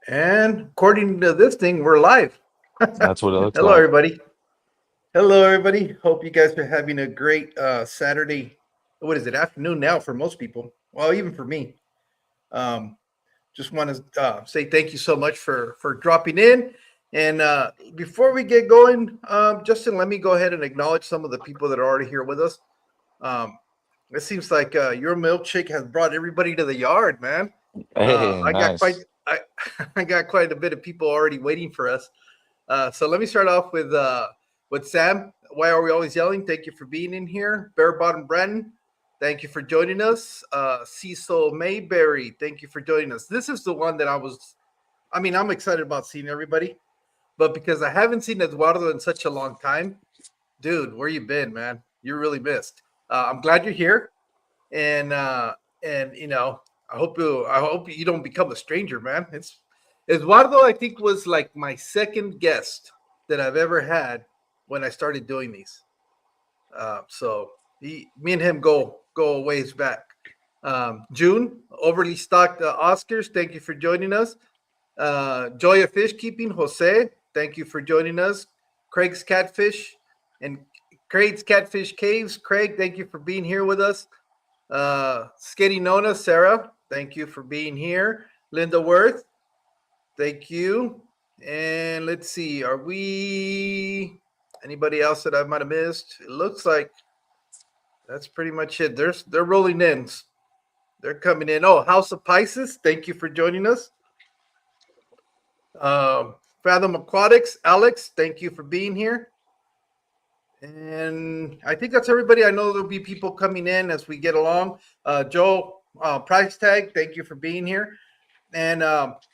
And according to this thing, we're live. That's what it looks Hello, like. everybody. Hello, everybody. Hope you guys are having a great Saturday. What is it? Afternoon now for most people. Well, even for me. Um, just want to say thank you so much for dropping in. And before we get going, Justin, let me go ahead and acknowledge some of the people that are already here with us. Um, it seems like your milkshake has brought everybody to the yard, man. Hey, I got quite nice. I, I got quite a bit of people already waiting for us. So let me start off with Sam. Why are we always yelling? Thank you for being in here. Bear Bottom Brennan, thank you for joining us. Cecil Mayberry, thank you for joining us. This is the one that I'm excited about seeing everybody, but because I haven't seen Eduardo in such a long time, dude, where you been, man? You're really missed. I'm glad you're here, and I hope you don't become a stranger, man. It's Eduardo. I think was like my second guest that I've ever had when I started doing these. Me and him go a ways back. June, overly stocked Oscars. Thank you for joining us. Joy of Fish Keeping, Jose. Thank you for joining us. Craig's Catfish and Craig's Catfish Caves. Craig, thank you for being here with us. Skitty Nona, Sarah, thank you for being here. Linda Worth, thank you. And let's see, are we anybody else that I might have missed? It looks like that's pretty much it. They're rolling in. They're coming in. Oh, House of Pisces, thank you for joining us. Fathom Aquatics, Alex, thank you for being here. And I think that's everybody. I know there'll be people coming in as we get along. Joe, Price Tag, thank you for being here. And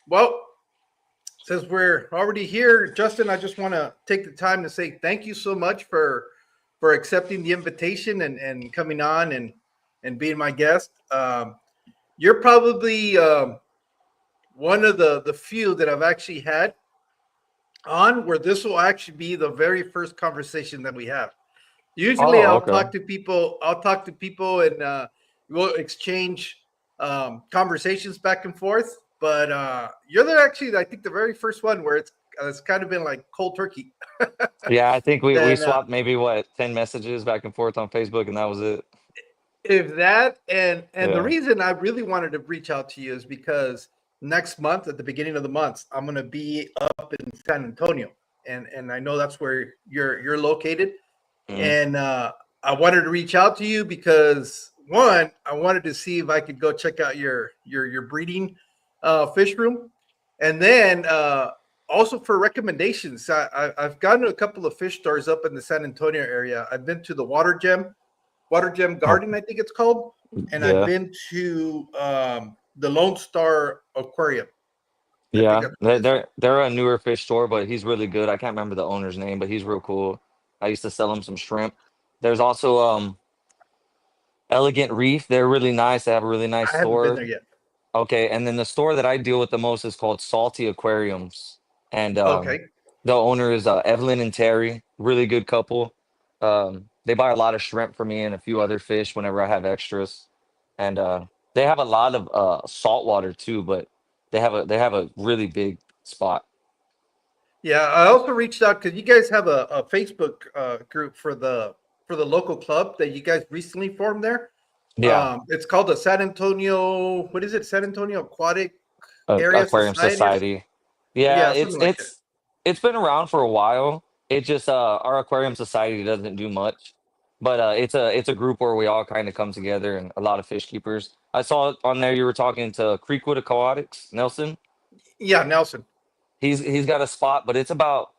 well, since we're already here, Justin, I just want to take the time to say thank you so much for accepting the invitation and coming on and being my guest. You're probably one of the few that I've actually had on where this will actually be the very first conversation that we have. Usually, Oh, I'll okay. talk to people. I'll talk to people, and we'll exchange conversations back and forth. But you're the actually, I think, the very first one where it's kind of been like cold turkey. Yeah, I think we And swapped maybe what 10 messages back and forth on Facebook, and that was it. if that, and the Yeah. reason I really wanted to reach out to you is because next month, at the beginning of the month, I'm going to be up in San Antonio, and I know that's where you're located. Mhm. And I wanted to reach out to you because one, I wanted to see if I could go check out your breeding fish room, and then also for recommendations. I've gone to a couple of fish stores up in the San Antonio area. I've been to the Water Gem Oh, Garden, I think it's called, and I've yeah. been to the Lone Star Aquarium. I think Yeah. that's what They're, it is. they're they're a newer fish store, but he's really good. I can't remember the owner's name, but he's real cool. I used to sell him some shrimp. There's also Elegant Reef. They're really nice. They have a really nice I haven't been store. there yet. Okay, and then the store that I deal with the most is called Salty Aquariums, and Okay. the owner is Evelyn and Terry, really good couple. They buy a lot of shrimp for me and a few other fish whenever I have extras, and they have a lot of saltwater too, but they have a really big spot. Yeah, I also reached out because you guys have a Facebook group for the local club that you guys recently formed there. Yeah, It's called the San Antonio. What is it? San Antonio Aquatic Area Aquarium Society, or Society. Yeah, yeah, it's something like that. it's it's been around for a while. It just our Aquarium Society doesn't do much, but it's a group where we all kind of come together and a lot of fish keepers. I saw on there you were talking to Creekwood Aquatics, Nelson. Yeah, Nelson. He's got a spot, but it's about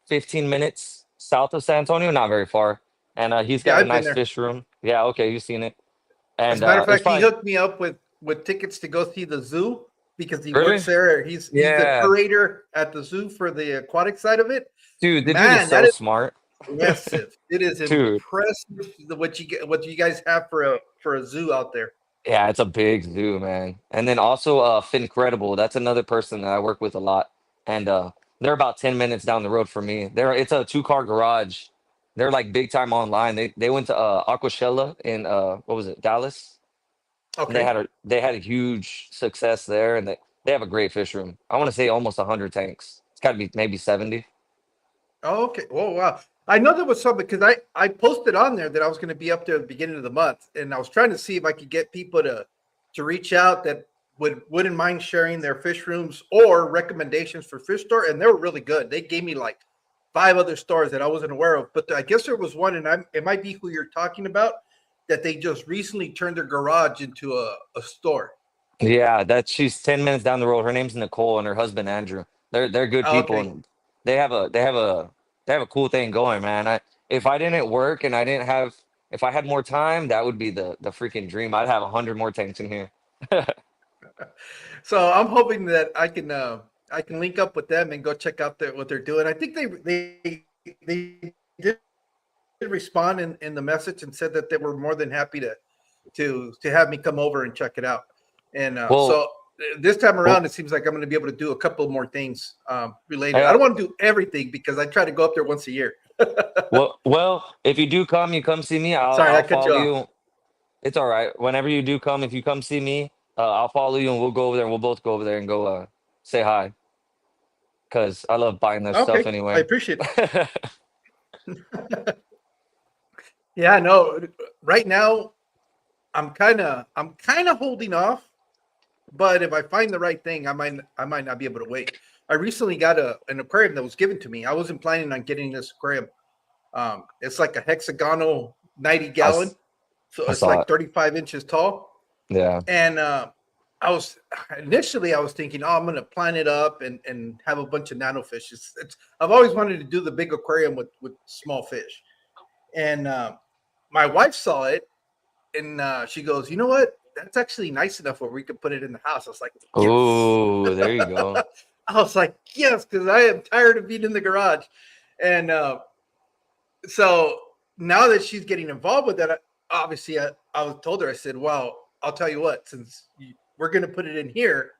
15 minutes south of San Antonio, not very far, and he's Yeah, got a I've been nice there. fish room. Yeah, okay, you've seen it, As and a matter of it's fact, he probably hooked me up with tickets to go see the zoo because he works really. there. He's the Yeah, curator at the zoo for the aquatic side of it. dude, the dude is Man, that so is smart. impressive. It is Dude. impressive what you guys have for a zoo out there. Yeah, it's a big zoo, man. And then also Fincredible. That's another person that I work with a lot. And they're about 10 minutes down the road from me. It's a two-car garage. They're like big time online. They went to Aquashella in what was it, Dallas? And Okay. they had a huge success there, and They have a great fish room. I want to say almost 100 tanks. It's got to be maybe 70. Oh, okay. Oh, wow. I know there was some because I posted on there that I was going to be up there at the beginning of the month, and I was trying to see if I could get people to reach out that wouldn't mind sharing their fish rooms or recommendations for fish store, and they were really good. They gave me like 5 other stores that I wasn't aware of, but I guess there was one, and it might be who you're talking about, that they just recently turned their garage into a store. Yeah, she's 10 minutes down the road. Her name's Nicole and her husband Andrew. They're good Oh, people, okay. and they have a cool thing going, man. If I didn't work and I didn't have if I had more time, that would be the freaking dream. I'd have 100 more tanks in here. So I'm hoping that I can link up with them and go check out what they're doing. I think they did respond in the message and said that they were more than happy to have me come over and check it out. And Well, so this time well, around, it seems like I'm going to be able to do a couple more things related. I I, don't want to do everything because I try to go up there once a year. if you do come, you come see me. Sorry, I I'll cut follow you off. you. It's all right. Whenever you do come, if you come see me, I'll follow you and we'll go over there and we'll both go over there and go say hi because I love buying that stuff Okay, I anyway. appreciate it. Yeah, no. Right now, I'm kind of holding off. But if I find the right thing, I might not be able to wait. I recently got an aquarium that was given to me. I wasn't planning on getting this aquarium. It's like a hexagonal 90 I, gallon, so I it's saw like it. 35 inches tall. Yeah. And I was initially I was thinking, oh, I'm gonna plant it up and have a bunch of nanofish. I've always wanted to do the big aquarium with small fish. And my wife saw it and she goes, you know what? That's actually nice enough where we could put it in the house. I was like, yes. Oh, there you go. I was like, yes, because I am tired of being in the garage. And so now that she's getting involved with that, obviously I was told her, I said, well, I'll tell you what, since we're going to put it in here,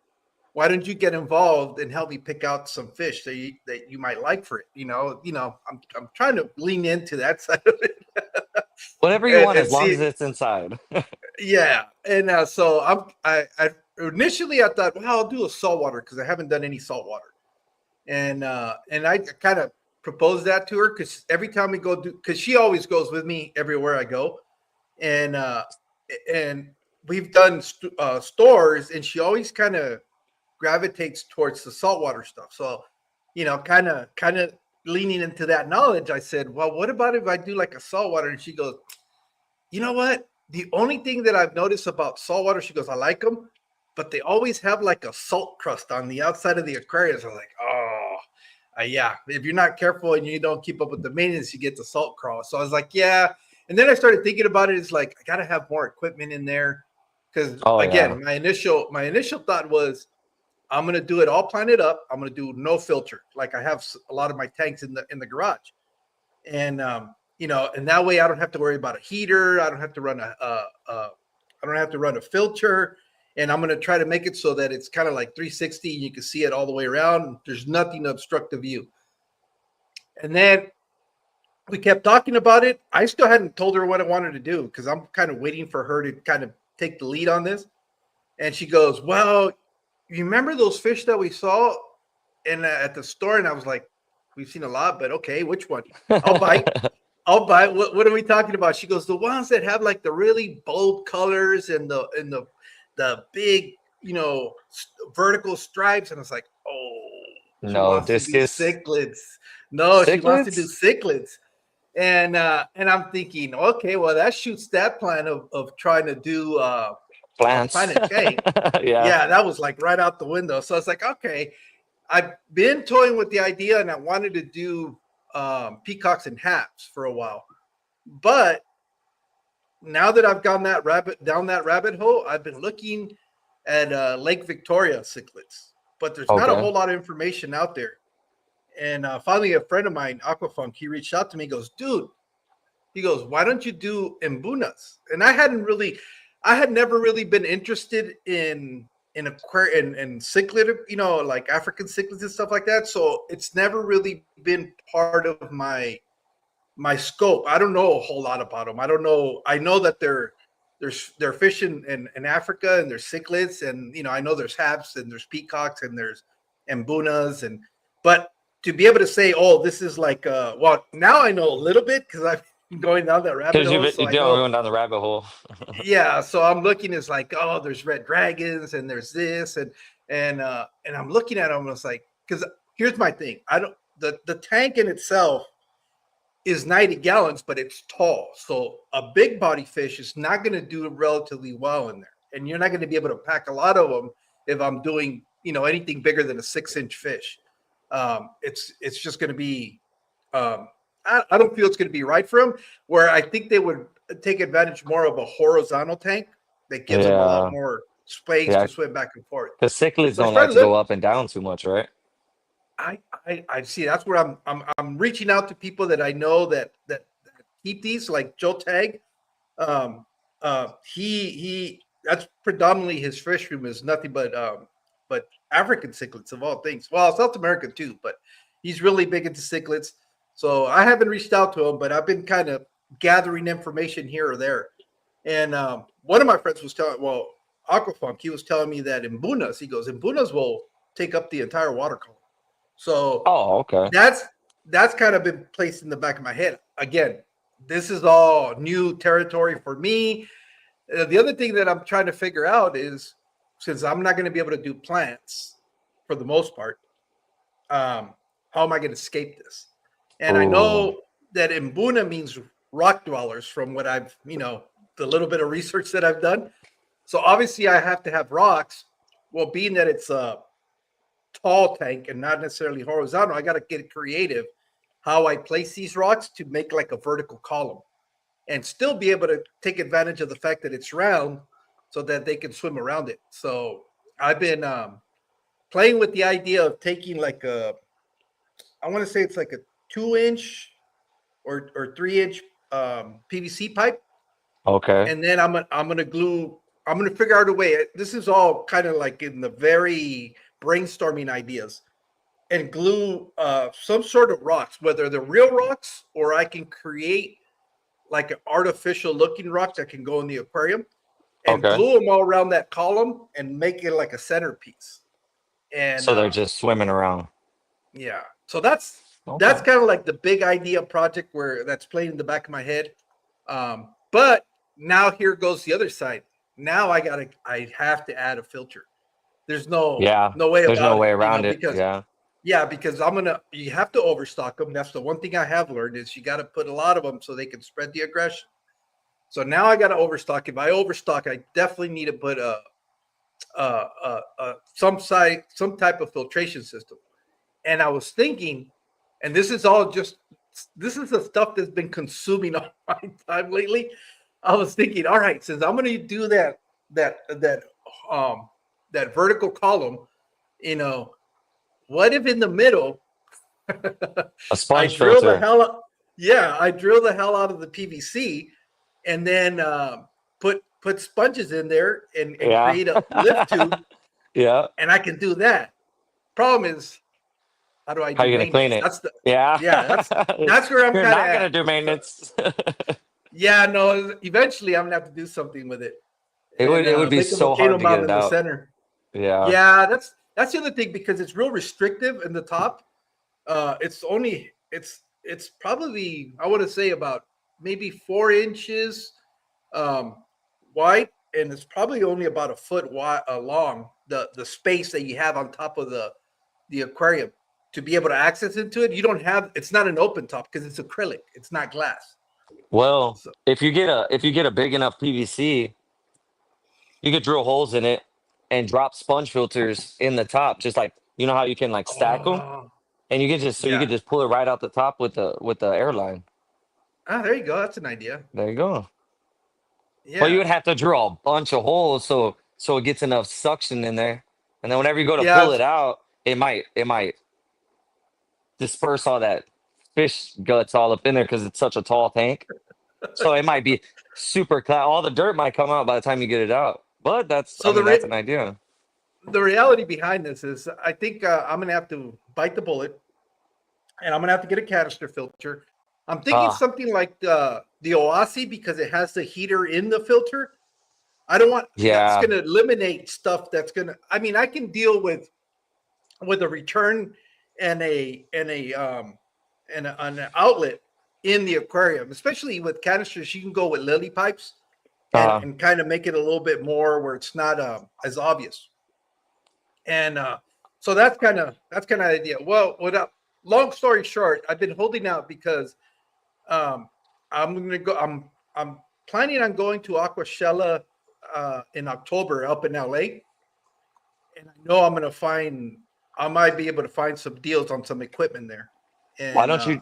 why don't you get involved and help me pick out some fish that you might like for it? I'm trying to lean into that side of it Whatever you and, want, and as long see. as it's inside. Yeah, and so I initially I thought, well, I'll do a saltwater because I haven't done any saltwater, and I kind of proposed that to her because every time we go do, because she always goes with me everywhere I go, and and we've done stores, and she always kind of gravitates towards the saltwater stuff. So, kind of leaning into that knowledge, I said, well, what about if I do like a saltwater? And she goes, you know what? The only thing that I've noticed about saltwater, she goes, I like them, but they always have like a salt crust on the outside of the aquariums. I'm like, oh, yeah. If you're not careful and you don't keep up with the maintenance, you get the salt crawl. So I was like, yeah. And then I started thinking about it. It's like I got to have more equipment in there because Oh yeah. again, my initial thought was I'm gonna do it all planted up. I'm gonna do no filter, like I have a lot of my tanks in the garage, and and that way I don't have to worry about a heater. I don't have to run I don't have to run a filter, and I'm going to try to make it so that it's kind of like 360. You can see it all the way around. There's nothing to obstruct the view. And then we kept talking about it. I still hadn't told her what I wanted to do because I'm kind of waiting for her to kind of take the lead on this. And she goes, "Well, you remember those fish that we saw at the store?" And I was like, "We've seen a lot, but okay, which one? I'll bite." I'll buy. What are we talking about? She goes, the ones that have like the really bold colors and the big, vertical stripes. And I was like, oh, she No, wants to do discus cichlids. No, she wants to do cichlids, cichlids. And I'm thinking, okay, well, that shoots that plan of trying to do a plants. planet tank. Yeah. Yeah, that was like right out the window. So I was like, okay, I've been toying with the idea, and I wanted to do peacocks and haps for a while. But now that I've gone down that rabbit hole, I've been looking at Lake Victoria cichlids, but there's not a Okay. whole lot of information out there. And finally, a friend of mine, Aquafunk, he reached out to me. He goes, dude, he goes, why don't you do embunas? And I had never really been interested in aquarium and cichlid, like African cichlids and stuff like that. So it's never really been part of my scope. I don't know a whole lot about them. I don't know. I know that they're fishing in Africa, and there's cichlids, and I know there's haps and there's peacocks and there's mbunas, but to be able to say, oh, this is like well, now I know a little bit because I've been going down that rabbit Because hole, you've so been I know. going down the rabbit hole. Yeah, so I'm looking, it's like, oh, there's red dragons and there's this, and I'm looking at them, it's like, because here's my thing, I don't the tank in itself is 90 gallons, but it's tall. So a big body fish is not going to do relatively well in there. And you're not going to be able to pack a lot of them if I'm doing, anything bigger than a 6-inch fish. It's just going to be, I don't feel it's going to be right for them. Where I think they would take advantage more of a horizontal tank that gives them a lot Yeah, more space yeah. to swim back and forth. Because cichlids So I don't like started to go looking. up and down too much, right? I see. That's where I'm reaching out to people that I know that keep these, like Joe Tag. Um, he that's predominantly his fish room is nothing but African cichlids of all things. Well, South American too, but he's really big into cichlids. So I haven't reached out to him, but I've been kind of gathering information here or there. And one of my friends was telling, well, Aquafunk, he was telling me that in Bunas, he goes, in Bunas will take up the entire water column. So Oh, okay. that's kind of been placed in the back of my head. Again, this is all new territory for me. The other thing that I'm trying to figure out is, since I'm not going to be able to do plants for the most part, how am I going to escape this? And I Oh, know that Mbuna means rock dwellers from what I've, the little bit of research that I've done. So obviously I have to have rocks. Well, being that it's a tall tank and not necessarily horizontal, I got to get creative how I place these rocks to make like a vertical column and still be able to take advantage of the fact that it's round so that they can swim around it. So I've been playing with the idea of taking like I want to say it's like a 2-inch or 3-inch PVC pipe, okay. and then I'm gonna glue. I'm gonna figure out a way. This is all kind of like in the very brainstorming ideas, and glue some sort of rocks, whether they're real rocks or I can create like an artificial looking rock that can go in the aquarium, and Okay. glue them all around that column and make it like a centerpiece. And So they're just swimming around. yeah, so that's Okay. kind of like the big idea project where that's playing in the back of my head. But now here goes the other side. Now I have to add a filter. There's Yeah. no way There's no about way it, around it. because Yeah. yeah, because you have to overstock them. That's the one thing I have learned is you got to put a lot of them so they can spread the aggression. So now I got to overstock. If I overstock, I definitely need to put some type of filtration system. And I was thinking, and this is the stuff that's been consuming all my time lately. I was thinking, all right, since I'm going to do that um that vertical column, you know, what if in the middle A I sponge drill the filter. hell out, yeah, I drill the hell out of the PVC, and then put sponges in there and Yeah. create a lift tube, Yeah. and I can do that. Problem is, how do I How do you gonna clean maintenance? it? That's the Yeah. Yeah, that's where I'm You're kind of not gonna at. do So maintenance. yeah, no, eventually I'm gonna have to do something with it It would and it would be make a so volcano hard to get mountain it in the out. center. Yeah. Yeah, that's the other thing because it's real restrictive in the top. It's probably, I want to say, about maybe 4 inches um, wide, and it's probably only about a foot wide long. The space that you have on top of the aquarium to be able to access into it. You don't have. It's not an open top because it's acrylic. It's not glass. Well, So if you get a big enough PVC, you could drill holes in it and drop sponge filters in the top, just like you know how you can like stack them, oh and you could just so you yeah. could just pull it right out the top with the airline. There you go. That's an idea. There you go. But you Yeah. would have to drill a bunch of holes so it gets enough suction in there, and then whenever you go to Yeah. pull it out, it might disperse all that fish guts all up in there because it's such a tall tank. So it might be super all the dirt might come out by the time you get it out. But that's I So mean that's an idea. the reality behind this is, I think I'm gonna have to bite the bullet, and I'm gonna have to get a canister filter. I'm thinking Ah, something like the Oasi because it has the heater in the filter. I don't want that's Yeah. going to eliminate stuff that's going to. I mean, I can deal with a return and an outlet in the aquarium, especially with canisters. You can go with lily pipes Uh, and kind of make it a little bit more where it's not as obvious. And so that's kind of idea. Well, without long story short, I've been holding out because um, I'm gonna go. I'm planning on going to Aquashella in October up in LA, and I know I'm gonna find. I might be able to find some deals on some equipment there, why and don't you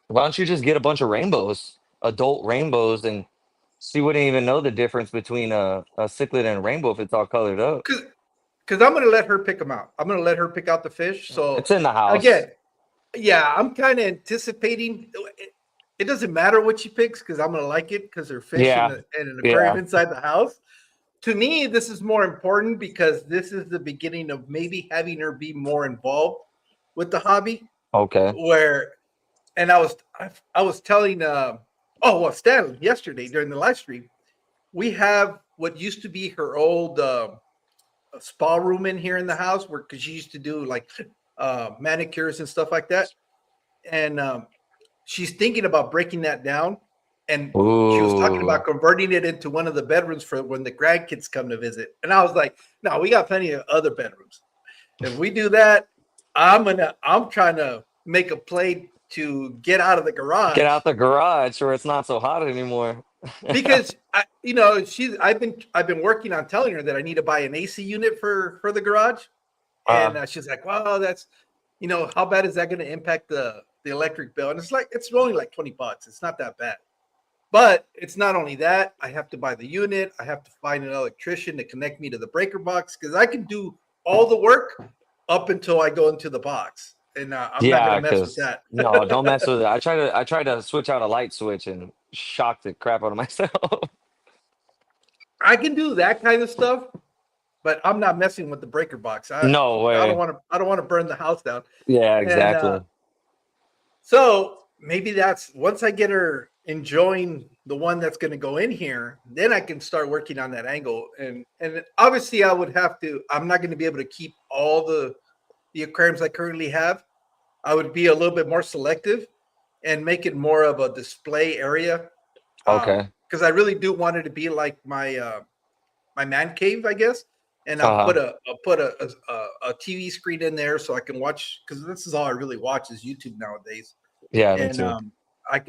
why don't you just get a bunch of rainbows, adult rainbows, and she wouldn't even know the difference between a cichlid and a rainbow if it's all colored up. because I'm gonna let her pick them out. I'm gonna let her pick out the fish. So It's in the house. again, yeah, I'm kind of anticipating. It doesn't matter what she picks because I'm gonna like it because they're fish Yeah. in an aquarium Yeah. inside the house. To me, this is more important because this is the beginning of maybe having her be more involved with the hobby. Okay. Where, and I was telling, oh well, Stanley yesterday during the live stream, we have what used to be her old spa room in here in the house where because she used to do like manicures and stuff like that, and she's thinking about breaking that down. And she was talking Ooh. about converting it into one of the bedrooms for when the grandkids come to visit. And I was like, no, we got plenty of other bedrooms. If we do that, I'm trying to make a play to get out of the Get garage out the garage where it's not so hot anymore. because I've been working on telling her that I need to buy an AC unit for the garage. And Uh, she's like, well, that's, how bad is that going to impact the electric bill? And it's like, it's only like $20. It's not that bad. But it's not only that. I have to buy the unit. I have to find an electrician to connect me to the breaker box because I can do all the work up until I go into the box. And I'm not going yeah, to mess with because that. no, don't mess with it. I tried to switch out a light switch and shocked the crap out of myself. I can do that kind of stuff, but I'm not messing with the breaker box. No I don't way. want to. I don't want to burn the house down. Yeah, And exactly. so maybe that's once I get her enjoying the one that's going to go in here, then I can start working on that angle. And obviously, I would have to. I'm not going to be able to keep all the aquariums I currently have. I would be a little bit more selective and make it more of a display area. Okay. Because I really do want it to be like my man cave, I guess. And I'll Uh-huh. put a TV screen in there so I can watch because this is all I really watch is YouTube nowadays. Yeah, me And too.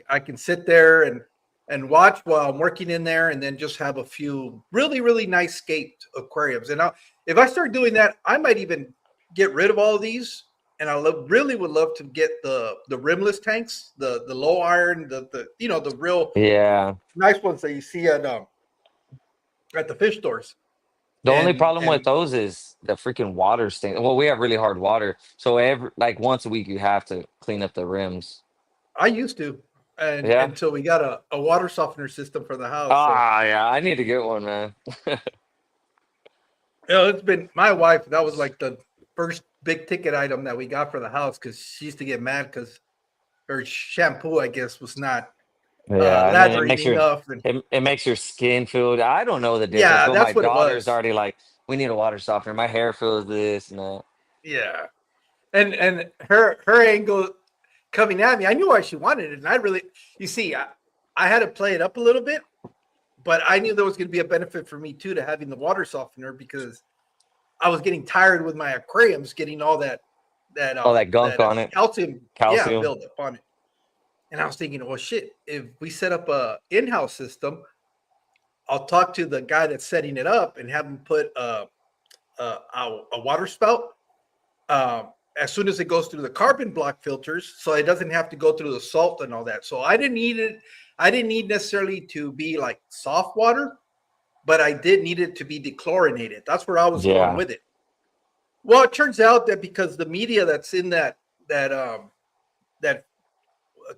I can sit there and watch while I'm working in there, and then just have a few really nice scaped aquariums. And if I start doing that, I might even get rid of all of these. And really would love to get the rimless tanks, the low iron, the real Yeah. nice ones that you see at the fish stores. The only problem with And those is the freaking water stain. Well, we have really hard water, so every like once a week you have to clean up the rims. I used to, and Yeah. until we got a water softener system for the house. So Ah, yeah. I need to get one, man. it's been my wife. That was like the first big ticket item that we got for the house because she used to get mad because her shampoo, I guess, was not Yeah, and then it lathering makes your enough. And it makes your skin feel. I don't know the difference, yeah, but my that's what it daughter's was. already like, we need a water softener. My hair feels this and that. Yeah, and her angle coming at me, I knew why she wanted it, and I really, you see, I had to play it up a little bit, but I knew there was going to be a benefit for me too to having the water softener because I was getting tired with my aquariums getting all All that gunk on it, calcium, yeah, calcium. build up on it. And I was thinking, well, shit, if we set up a in-house system, I'll talk to the guy that's setting it up and have him put a water spout as soon as it goes through the carbon block filters, so it doesn't have to go through the salt and all that. So I didn't need it. I didn't need necessarily to be like soft water, but I did need it to be dechlorinated. That's where I was going Yeah, with it. Well, it turns out that because the media that's in that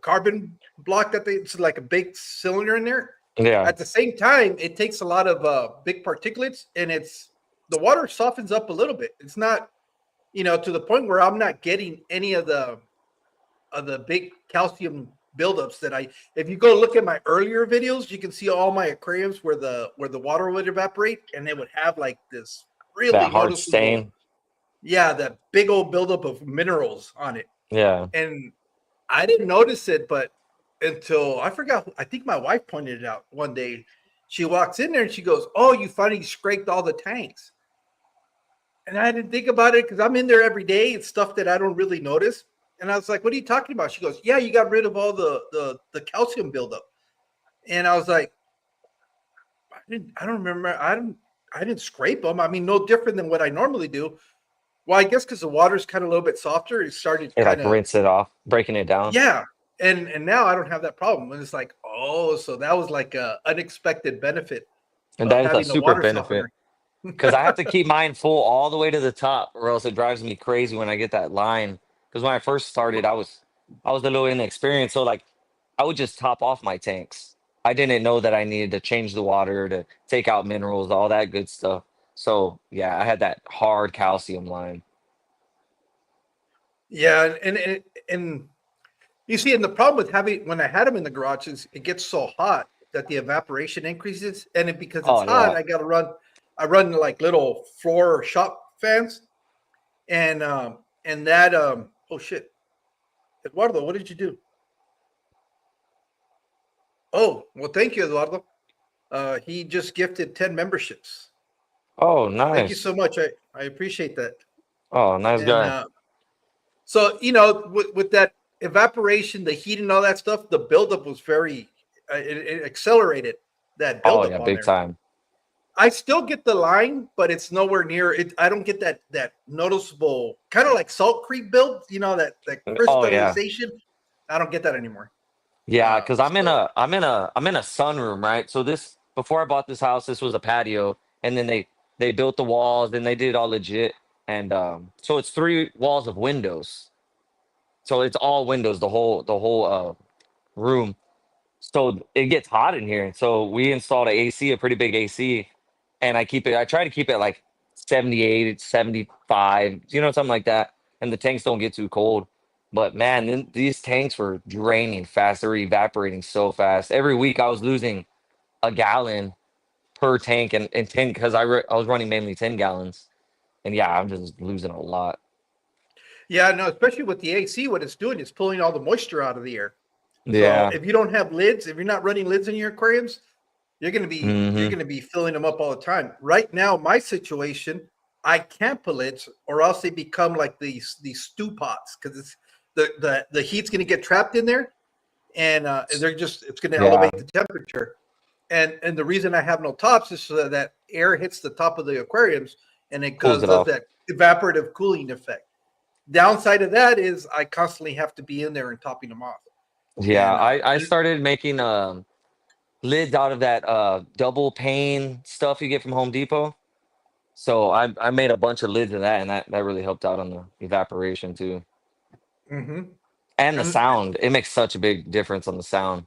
carbon block that it's like a big cylinder in there. yeah, At the same time, it takes a lot of big particulates, and the water softens up a little bit. It's not, to the point where I'm not getting any of the big calcium buildups that I. If you go look at my earlier videos, you can see all my aquariums where the water would evaporate, and they would have like this really That hard noticeable, stain. yeah, that big old buildup of minerals on it. Yeah. And I didn't notice it, but until I forgot, I think my wife pointed it out one day. She walks in there and she goes, "Oh, you finally scraped all the tanks." And I didn't think about it because I'm in there every day. It's stuff that I don't really notice. And I was like, "What are you talking about?" She goes, "Yeah, you got rid of all the calcium buildup." And I was like, I don't remember. I didn't scrape them. I mean, no different than what I normally do. Well, I guess because the water's kind of a little bit softer, it started It kind like of, rinse it off, breaking it down. yeah. And now I don't have that problem. And it's like, oh, so that was like a unexpected benefit And of that is a having the super water benefit. softener. Because I have to keep mine full all the way to the top, or else it drives me crazy when I get that line. Because when I first started, I was a little inexperienced, so like I would just top off my tanks. I didn't know that I needed to change the water to take out minerals, all that good stuff. So yeah, I had that hard calcium line. Yeah, and you see, and the problem with having when I had them in the garage is it gets so hot that the evaporation increases, and because it's Oh hot, yeah. I got to run. I run like little floor shop fans, and that oh shit, Eduardo, what did you do? Oh, well, thank you, Eduardo. He just gifted 10 memberships. Oh Thank you so nice. much. I appreciate that. Oh nice And guy. so, with that evaporation, the heat, and all that stuff, the buildup was very, it accelerated that Oh buildup yeah, on big there. time. I still get the line, but it's nowhere near it. I don't get that noticeable kind of like Salt Creek build, that Oh yeah. crystallization. I don't get that anymore. Yeah, because I'm in So a sunroom, right? So this before I bought this house, this was a patio, and then they built the walls, and they did it all legit, and so it's three walls of windows, so it's all windows, the whole room. So it gets hot in here, so we installed a AC, a pretty big AC, and I try to keep it like 78, 75, something like that, and the tanks don't get too cold. But man, these tanks were draining fast. They were evaporating so fast. Every week I was losing a gallon per tank, and 10 because I was running mainly 10 gallons. And yeah, I'm just losing a lot. yeah, no, especially with the AC, what it's doing is pulling all the moisture out of the air. So Yeah. if you don't have lids, if you're not running lids in your aquariums, you're Hmm. gonna be filling them up all the time. Right now, my situation, I can't put lids, or else they become like these stew pots because it's the heat's gonna get trapped in there, and it's gonna Yeah. elevate the temperature. And the reason I have no tops is so that air hits the top of the aquariums and it Cools it does off. that evaporative cooling effect. Downside of that is I constantly have to be in there and topping them off. Yeah, And I started making lids out of that double pane stuff you get from Home Depot. So I made a bunch of lids of that, and that really helped out on the evaporation too. mhm. And the and sound. It makes such a big difference on the sound.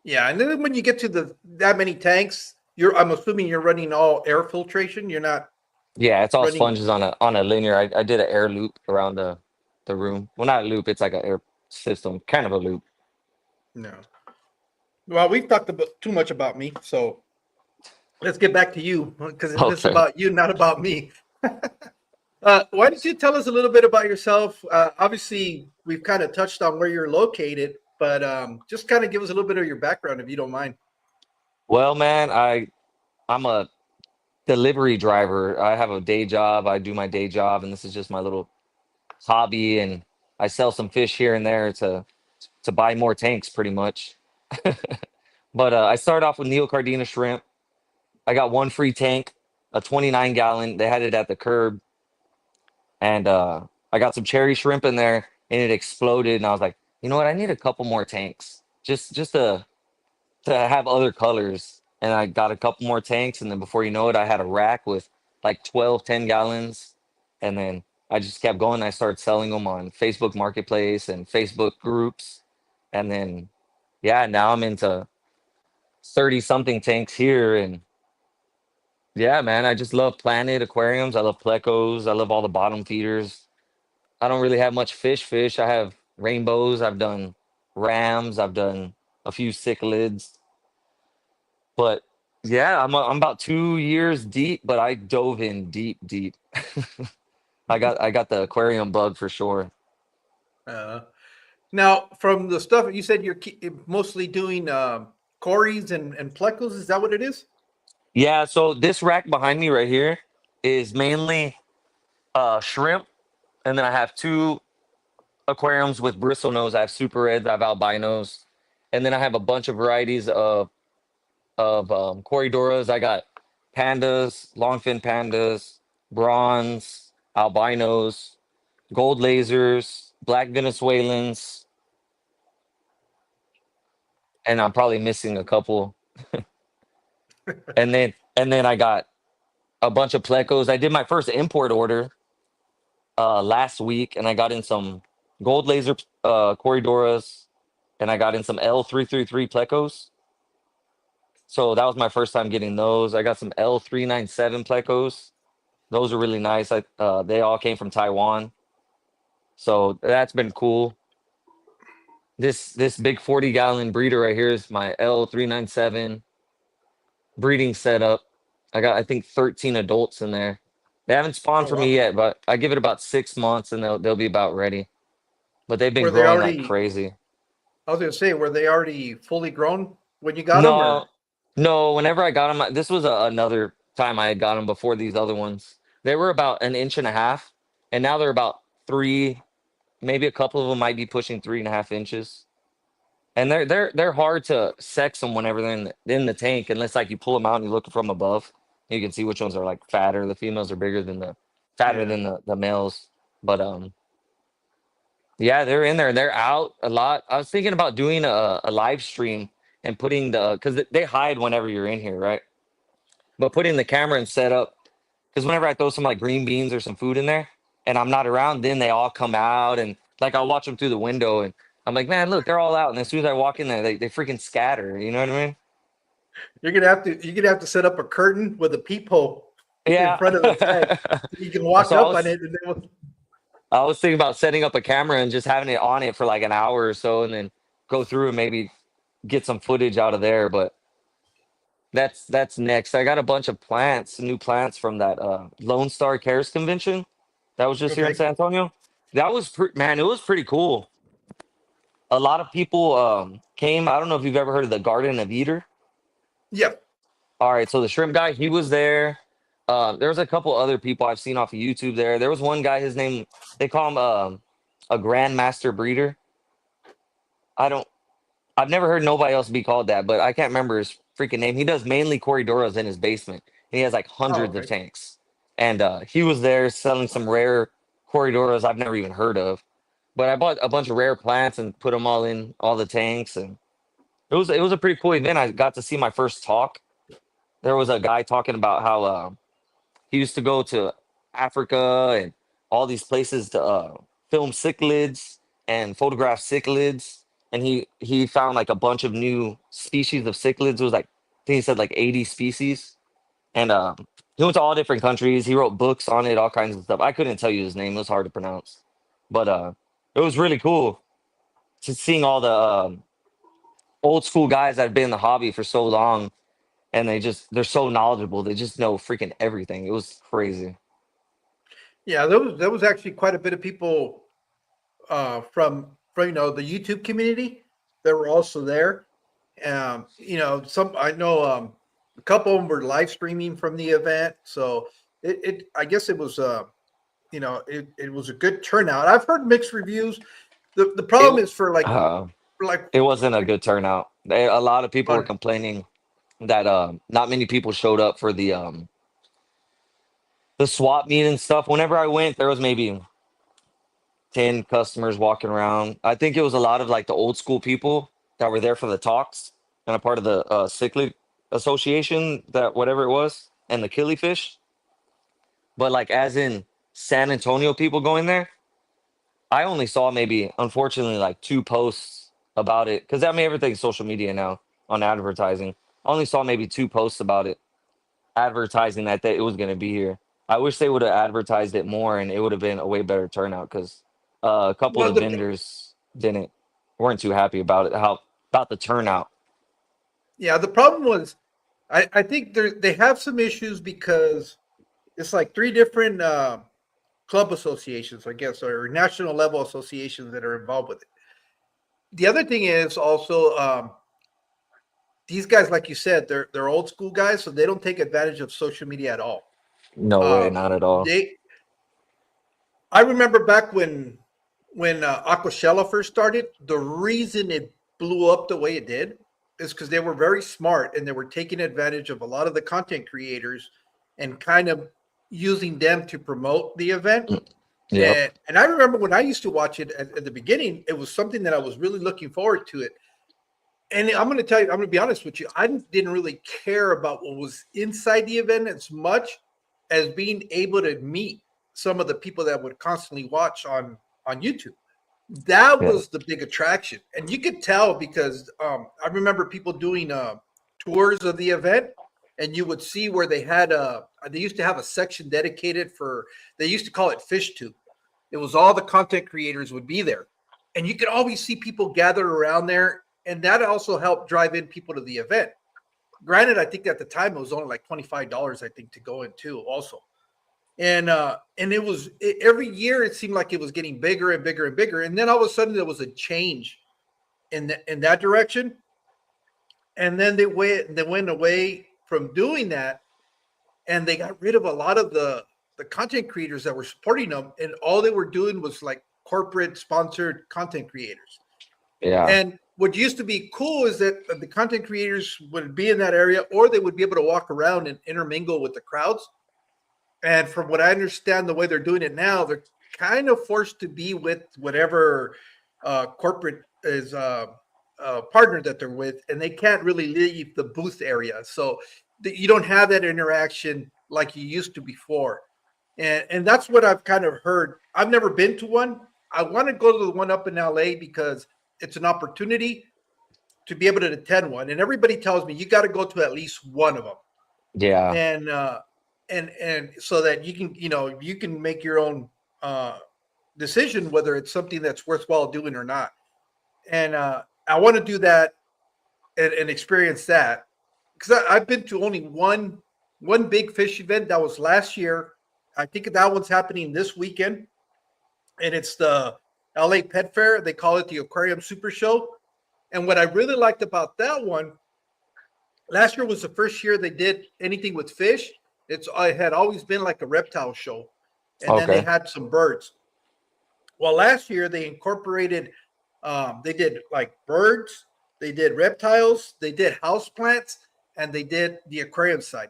yeah, and then when you get to the that many tanks, I'm assuming you're running all air filtration. You're not Yeah, it's all running sponges on a linear. I did an air loop around the room. Well, not a loop, it's like an air system, kind of a loop. no. Well, we've talked about too much about me, so let's get back to you because this is Okay. about you, not about me. Why don't you tell us a little bit about yourself? Obviously, we've kind of touched on where you're located, but just kind of give us a little bit of your background, if you don't mind. Well, man, I'm a delivery driver. I have a day job. I do my day job, and this is just my little hobby. And I sell some fish here and there to buy more tanks, pretty much. But I started off with Neocardina shrimp. I got one free tank, a 29 gallon. They had it at the curb, and I got some cherry shrimp in there, and it exploded. And I was like, you know what? I need a couple more tanks, just to have other colors. And I got a couple more tanks, and then before you know it, I had a rack with like 12, 10 gallons, and then I just kept going. I started selling them on Facebook Marketplace and Facebook groups, and then yeah, now I'm into 30 something tanks here, and yeah, man, I just love Planet aquariums. I love plecos. I love all the bottom feeders. I don't really have much fish. I have rainbows. I've done. rams. I've done a few cichlids, but yeah, I'm about 2 years deep, but I dove in deep, deep. I got the aquarium bug for sure. Uh, Now, from the stuff you said, you're mostly doing cories and plecos. Is that what it is? Yeah, so this rack behind me right here is mainly shrimp, and then I have two aquariums with bristle nose. I have super reds, I have albinos, and then I have a bunch of varieties of Corridoras. I got pandas, longfin pandas, bronze, albinos, gold lasers, black Venezuelans, and I'm probably missing a couple. And then I got a bunch of plecos. I did my first import order last week, and I got in some gold laser Corridoras, and I got in some L333 plecos. So that was my first time getting those. I got some L397 plecos. Those are really nice. They all came from Taiwan, so that's been cool. This big 40-gallon breeder right here is my L397 breeding setup. I got, I think, 13 adults in there. They haven't spawned Oh for me wow! yet, but I give it about 6 months and they'll be about ready. But they've been Were they growing like already? crazy. I was going to say, were they already fully grown when you got them, No, or no. Whenever I got them, this was another time I had got them before these other ones. They were about an inch and a half, and now they're about three. Maybe a couple of them might be pushing 3.5 inches. And they're hard to sex them whenever they're in the tank, unless like you pull them out and you look from above. You can see which ones are like fatter. The females are bigger than the fatter yeah? than the males. But yeah, they're in there. They're out a lot. I was thinking about doing a live stream and putting because they hide whenever you're in here, right? But putting the camera and set up, because whenever I throw some like green beans or some food in there and I'm not around, then they all come out and like I'll watch them through the window and I'm like, man, look, they're all out. And as soon as I walk in there, they freaking scatter. You know what I mean? You're gonna have to set up a curtain with a peephole in Yeah. front of the tank. You can walk So I up on was it, and then I was thinking about setting up a camera and just having it on it for like an hour or so and then go through and maybe get some footage out of there. But that's next. I got a bunch of plants, new plants from that Lone Star Cares convention that was just here in okay, San Antonio. That was man, it was pretty cool. A lot of people came. I don't know if you've ever heard of the Garden of Eater. yeah. All right, so the shrimp guy, he was there. There was a couple other people I've seen off of YouTube there. There was one guy, his name, they call him a Grandmaster Breeder. I don't, I've never heard nobody else be called that, but I can't remember his freaking name. He does mainly Corridoras in his basement. And he has like Oh, hundreds of okay. tanks. And he was there selling some rare Corridoras I've never even heard of. But I bought a bunch of rare plants and put them all in all the tanks, and it was a pretty cool event. I got to see my first talk. There was a guy talking about how he used to go to Africa and all these places to film cichlids and photograph cichlids, and he found like a bunch of new species of cichlids. It was like I think he said like 80 species, and he went to all different countries. He wrote books on it, all kinds of stuff. I couldn't tell you his name; it was hard to pronounce, but it was really cool to seeing all the old school guys that have been in the hobby for so long, and they're so knowledgeable. They just know freaking everything. It was crazy. Yeah, there was actually quite a bit of people from the YouTube community that were also there. Some I know a couple of them were live streaming from the event, so it I guess it was it was a good turnout. I've heard mixed reviews. The It problem is for like uh, for like it wasn't a good turnout. A lot of people were on complaining that not many people showed up for the swap meet and stuff. Whenever I went, there was maybe 10 customers walking around. I think it was a lot of like the old school people that were there for the talks and a part of the cichlid association, that whatever it was, and the killifish. But like as in San Antonio people going there, I only saw maybe, unfortunately, like two posts about it because I mean everything's social media now on advertising. I only saw maybe two posts about it advertising that it was going to be here. I wish they would have advertised it more and it would have been a way better turnout because a couple of well the vendors didn't. weren't too happy about it. How about the turnout? Yeah, the problem was, I think they have some issues because it's like three different club associations, I guess, or national level associations that are involved with it. The other thing is also these guys, like you said, they're old school guys, so they don't take advantage of social media at all. No way, Um, not at all. they, I remember back when Aquashella first started, the reason it blew up the way it did is because they were very smart and they were taking advantage of a lot of the content creators and kind of using them to promote the event. Mm, yep. And I remember when I used to watch it at the beginning, it was something that I was really looking forward to it. And I'm going to tell you, I'm going to be honest with you, I didn't really care about what was inside the event as much as being able to meet some of the people that would constantly watch on YouTube. That Yeah. was the big attraction, and you could tell because I remember people doing tours of the event, and you would see where they used to have a section dedicated for, they used to call it Fish Tube. It was all the content creators would be there, and you could always see people gathered around there, and that also helped drive in people to the event. Granted, I think at the time it was only like $25, I think, to go in too, also. And every year it seemed like it was getting bigger and bigger and bigger, and then all of a sudden there was a change in that direction, and then they went away from doing that, and they got rid of a lot of the content creators that were supporting them, and all they were doing was like corporate sponsored content creators. Yeah. And what used to be cool is that the content creators would be in that area, or they would be able to walk around and intermingle with the crowds. And from what I understand, the way they're doing it now, they're kind of forced to be with whatever corporate is partner that they're with, and they can't really leave the booth area. So you don't have that interaction like you used to before. And that's what I've kind of heard. I've never been to one. I want to go to the one up in LA because it's an opportunity to be able to attend one. And everybody tells me you got to go to at least one of them. Yeah. And and so that you can make your own decision whether it's something that's worthwhile doing or not. And I want to do that and experience that because I've been to only one big fish event that was last year. I think that one's happening this weekend, and it's the LA Pet Fair. They call it the Aquarium Super Show. And what I really liked about that one, last year was the first year they did anything with fish. It had always been like a reptile show, and then they Okay. had some birds. Well, last year they incorporated, they did like birds, they did reptiles, they did house plants, and they did the aquarium side.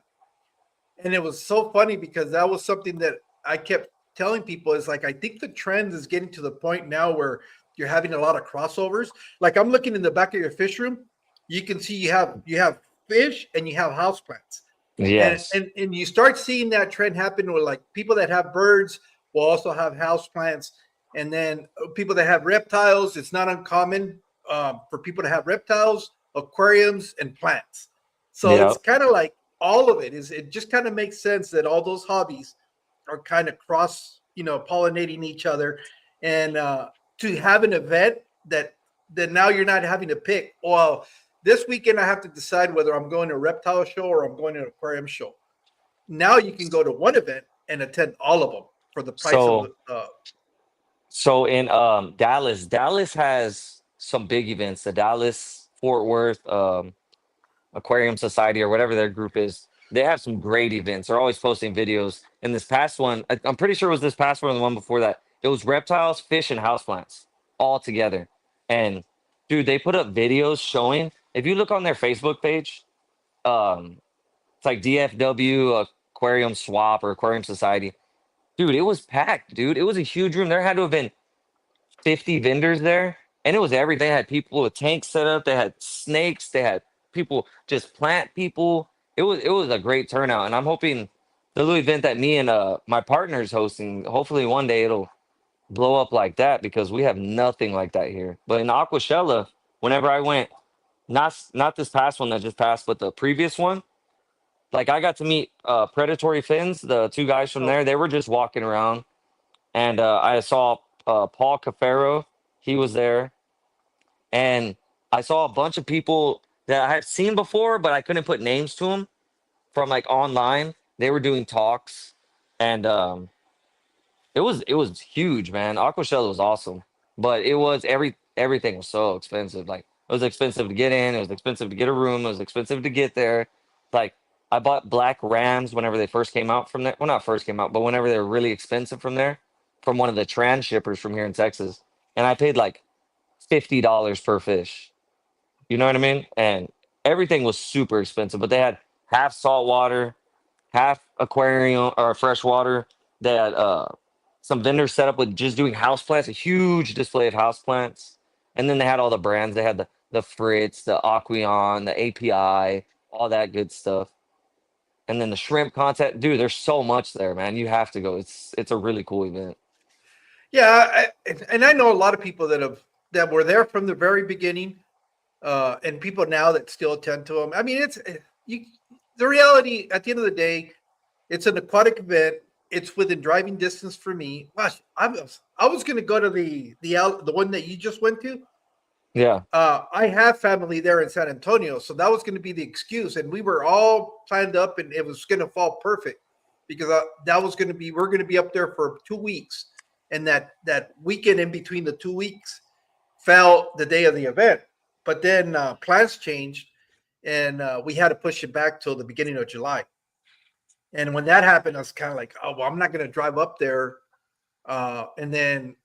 And it was so funny because that was something that I kept telling people is like I think the trend is getting to the point now where you're having a lot of crossovers. Like I'm looking in the back of your fish room, you can see you have fish and you have house plants. And Yes. and and you start seeing that trend happen where like people that have birds will also have house plants, and then people that have reptiles. It's not uncommon for people to have reptiles, aquariums, and plants. So it's Yep. kind of like all of it is. It just kind of makes sense that all those hobbies are kind of cross, pollinating each other, and to have an event that now you're not having to pick. Well, this weekend I have to decide whether I'm going to a reptile show or I'm going to an aquarium show. Now you can go to one event and attend all of them for the price of So the. so in Dallas has some big events. The Dallas Fort Worth Aquarium Society or whatever their group is. They have some great events. They're always posting videos. And this past one, I'm pretty sure it was this past one or the one before that. It was reptiles, fish, and houseplants all together. And dude, they put up videos showing. If you look on their Facebook page, um, it's like DFW Aquarium Swap or Aquarium Society. Dude, it was packed, dude. It was a huge room. There had to have been 50 vendors there, and it was everything. They had people with tanks set up. They had snakes. They had people just plant people. It was a great turnout, and I'm hoping the little event that me and my partner is hosting. Hopefully, one day it'll blow up like that because we have nothing like that here. But in Aquashella, whenever I went, not this past one that just passed, but the previous one, like I got to meet Predatory Fins, the two guys from Oh, there. They were just walking around, and I saw Paul Cafaro. He was there. and I saw a bunch of people that I had seen before, but I couldn't put names to them from like online. They were doing talks, and it was huge, man. Aquashell was awesome, but it was everything was so expensive. Like it was expensive to get in, it was expensive to get a room, it was expensive to get there. Like I bought black Rams whenever they first came out from there. Well, not first came out, but whenever they were really expensive from there, from one of the trans shippers from here in Texas, and I paid like $50 per fish. You know what I mean? And everything was super expensive, but they had half saltwater, half aquarium or freshwater. They had some vendors set up with just doing houseplants, a huge display of houseplants. And then they had all the brands. They had the Fritz, the Aquion, the API, all that good stuff. And then the shrimp content. Dude, there's so much there, man. You have to go. It's a really cool event. Yeah, and I know a lot of people that were there from the very beginning, and people now that still attend to them. I mean, you. The reality at the end of the day, it's an aquatic event. It's within driving distance for me. Gosh, I was going to go to the one that you just went to. Yeah. I have family there in San Antonio, so that was going to be the excuse, and we were all planned up, and it was going to fall perfect because that was going to be we're going to be up there for 2 weeks, and that weekend in between the 2 weeks fell the day of the event. But then plans changed, and we had to push it back till the beginning of July. And when that happened, I was kind of like, oh, well, I'm not going to drive up there and then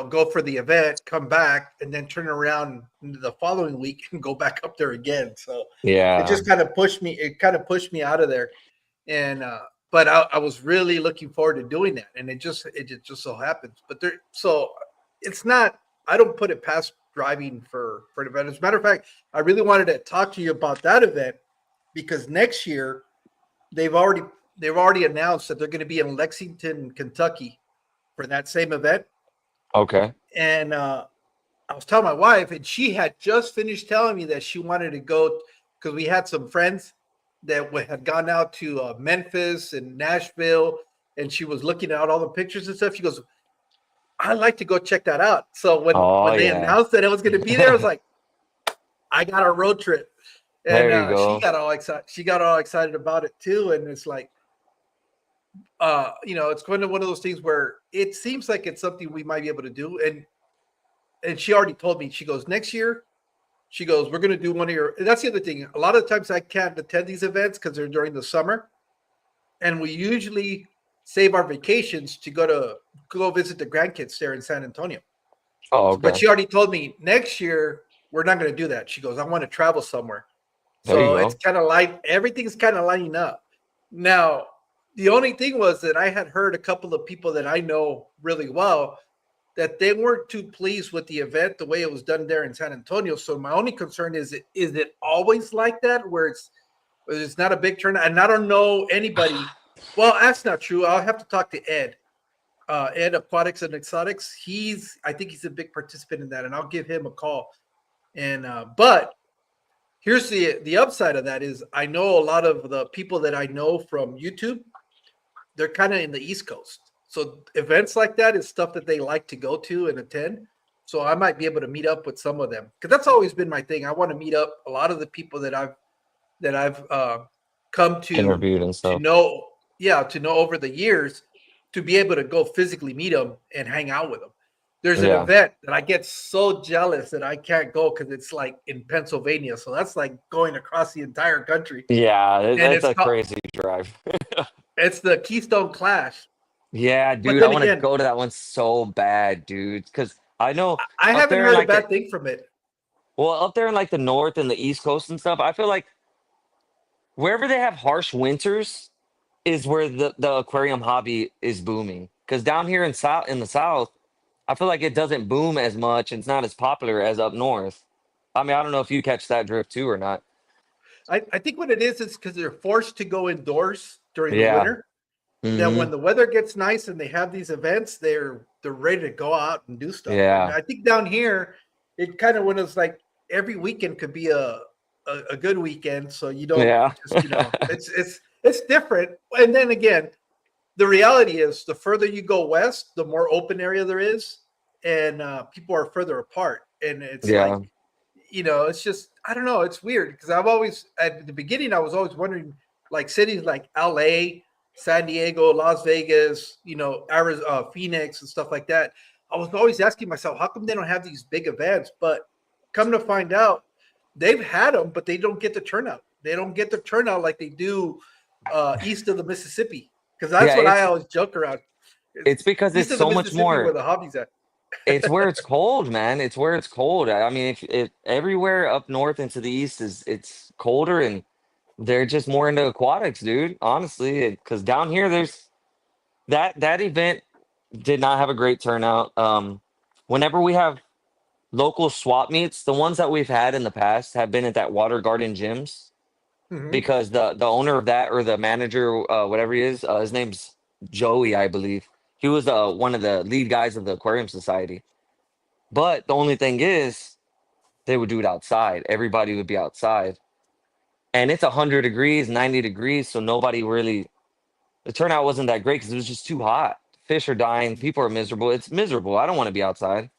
go for the event, come back, and then turn around the following week and go back up there again. So it Yeah. just kind of pushed me. It kind of pushed me out of there, and but I was really looking forward to doing that, and it just so happens. But so it's not. I don't put it past driving for an event. As a matter of fact, I really wanted to talk to you about that event because next year they've already they've already announced that they're going to be in Lexington, Kentucky for that same event. Okay. And I was telling my wife, and she had just finished telling me that she wanted to go because we had some friends that had gone out to Memphis and Nashville, and she was looking at all the pictures and stuff. She goes, "I'd like to go check that out." So Oh when they yeah. announced that it was going to be there, I was like, "I got a road trip," and There you she go. got all excited. She got all excited about it too, and it's like, it's kind of one of those things where it seems like it's something we might be able to do, and she already told me. She goes, next year, she goes, we're going to do one of your. And that's the other thing. A lot of times I can't attend these events because they're during the summer, and we usually save our vacations to go visit the grandkids there in San Antonio. Oh, But okay. she already told me next year we're not going to do that. She goes, I want to travel somewhere. There you So it's go. kind of like everything's kind of lining up. Now, the only thing was that I had heard a couple of people that I know really well that they weren't too pleased with the event the way it was done there in San Antonio. So my only concern is it always like that where it's not a big turnout? And I don't know anybody. Well, that's not true. I'll have to talk to Ed. Ed Aquatics and Exotics. I think he's a big participant in that, and I'll give him a call. And but here's the upside of that is I know a lot of the people that I know from YouTube. They're kind of in the East Coast. So events like that is stuff that they like to go to and attend. So I might be able to meet up with some of them because that's always been my thing. I want to meet up a lot of the people that I've come Interviewed and to stuff. know, yeah, to know over the years, to be able to go physically meet them and hang out with them. There's an Yeah. event that I get so jealous that I can't go because it's like in Pennsylvania, so that's like going across the entire country, Yeah, and that's a crazy drive. it's the Keystone Clash. Yeah, But dude, I then want to again, go to that one so bad, dude. Because I know I up haven't there in heard a like bad thing from it. up there in like the north and the east coast and stuff, I feel like wherever they have harsh winters is where the aquarium hobby is booming. Because down here in the south, I feel like it doesn't boom as much and it's not as popular as up north. I mean, I don't know if you catch that drift too or not. I think what it is because they're forced to go indoors during the Yeah. winter. That Hmm. when the weather gets nice and they have these events, they're ready to go out and do stuff. And Yeah. I think down here, it kind of when it's like every weekend could be a good weekend. So you don't Yeah. just it's different. And then again, the reality is the further you go west, the more open area there is, and people are further apart. And it's like Yeah. it's just I don't know. It's weird because I've always at the beginning I was always wondering like cities like L.A., San Diego, Las Vegas, Arizona, Phoenix, and stuff like that. I was always asking myself, how come they don't have these big events? But come to find out, they've had them, but they don't get the turnout. They don't get the turnout like they do east of the Mississippi. Because that's Yeah, what I always joke around. it's because East it's of the so much Mississippi, where more. the hobby's at. It's where it's cold, man. It's where it's cold. I mean, if everywhere up north into the east is it's colder, and they're just more into aquatics, dude. Honestly, because down here there's that event did not have a great turnout. Whenever we have local swap meets, the ones that we've had in the past have been at that Water Garden gyms Hmm. because the owner of that, or the manager, whatever he is, his name's Joey, I believe. He was one of the lead guys of the Aquarium Society. But the only thing is, they would do it outside. Everybody would be outside, and it's 100 degrees, 90 degrees, so nobody really. The turnout wasn't that great because it was just too hot. Fish are dying. People are miserable. It's miserable. I don't want to be outside.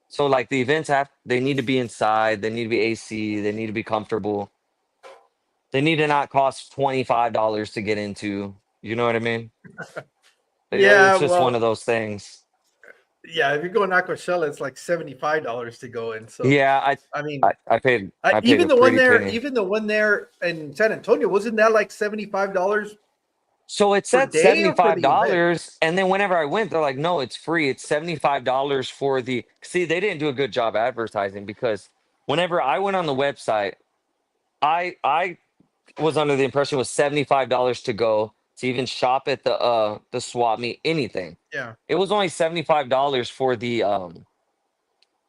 So like the events have, they need to be inside. They need to be AC. They need to be comfortable. They need to not cost $25 to get into. You know what I mean? Yeah, It's just one well, of those things. yeah. If you go in Aquashella, it's like $75 to go in. So, Yeah, I mean, I paid even a the one pretty there, penny. even the one there in San Antonio, wasn't that like $75 So it per said day or for the event? $75, and then whenever I went, they're like, "No, it's free. It's $75 for the." See, they didn't do a good job advertising because whenever I went on the website, I was under the impression it was $75 to go to even shop at the swap meet, anything. Yeah. It was only $75 for the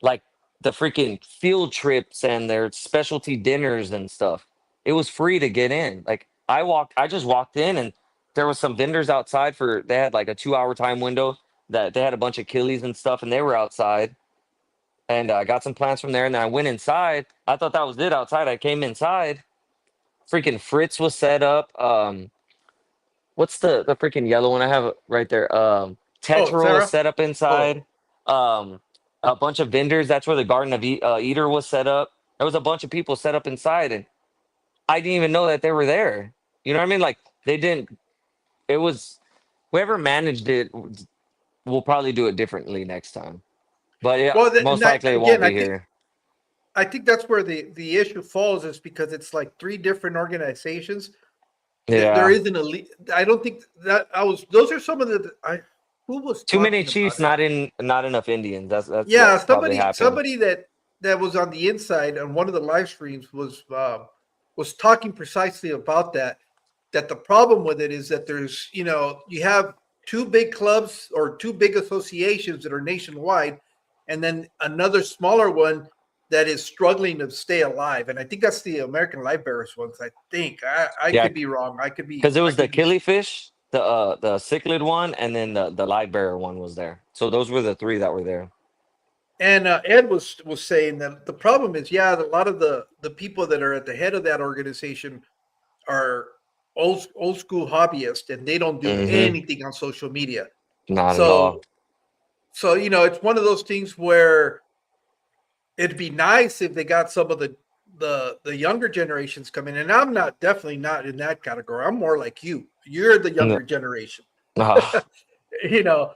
like the freaking field trips and their specialty dinners and stuff. It was free to get in. Like I just walked in, and there was some vendors outside for they had like a 2 hour time window that they had a bunch of killies and stuff, and they were outside, and I got some plants from there, and then I went inside. I thought that was it outside. I came inside. Freaking Fritz was set up. What's the freaking yellow one I have right there? Oh, Tetra was Sarah. set up Oh, inside. Um, a bunch of vendors. That's where the Garden of Eater was set up. There was a bunch of people set up inside, and I didn't even know that they were there. You know what I mean? Like they didn't. It was whoever managed it will probably do it differently next time. But yeah, well, and most that likely it won't again, be here. I think that's where the issue falls is because it's like three different organizations. There Yeah, isn't a I don't think that I was. Those are some of the. I who was too many talking about Chiefs, it? not enough Indians. That's Yeah, what probably somebody happened. somebody that was on the inside on one of the live streams was talking precisely about that. That the problem with it is that there's you have two big clubs or two big associations that are nationwide, and then another smaller one that is struggling to stay alive. And I think that's the American Live Bearers ones. I think I Yeah, could be wrong. I could be because it I was the could be killifish, the cichlid one, and then the light bearer one was there. So those were the three that were there. And Ed was saying that the problem is, yeah, a lot of the people that are at the head of that organization are old school hobbyists, and they don't do Hmm. anything on social media. Not at all. So it's one of those things where it'd be nice if they got some of the younger generations coming. And I'm not definitely not in that category. I'm more like you. You're the N- younger generation. ah, you know,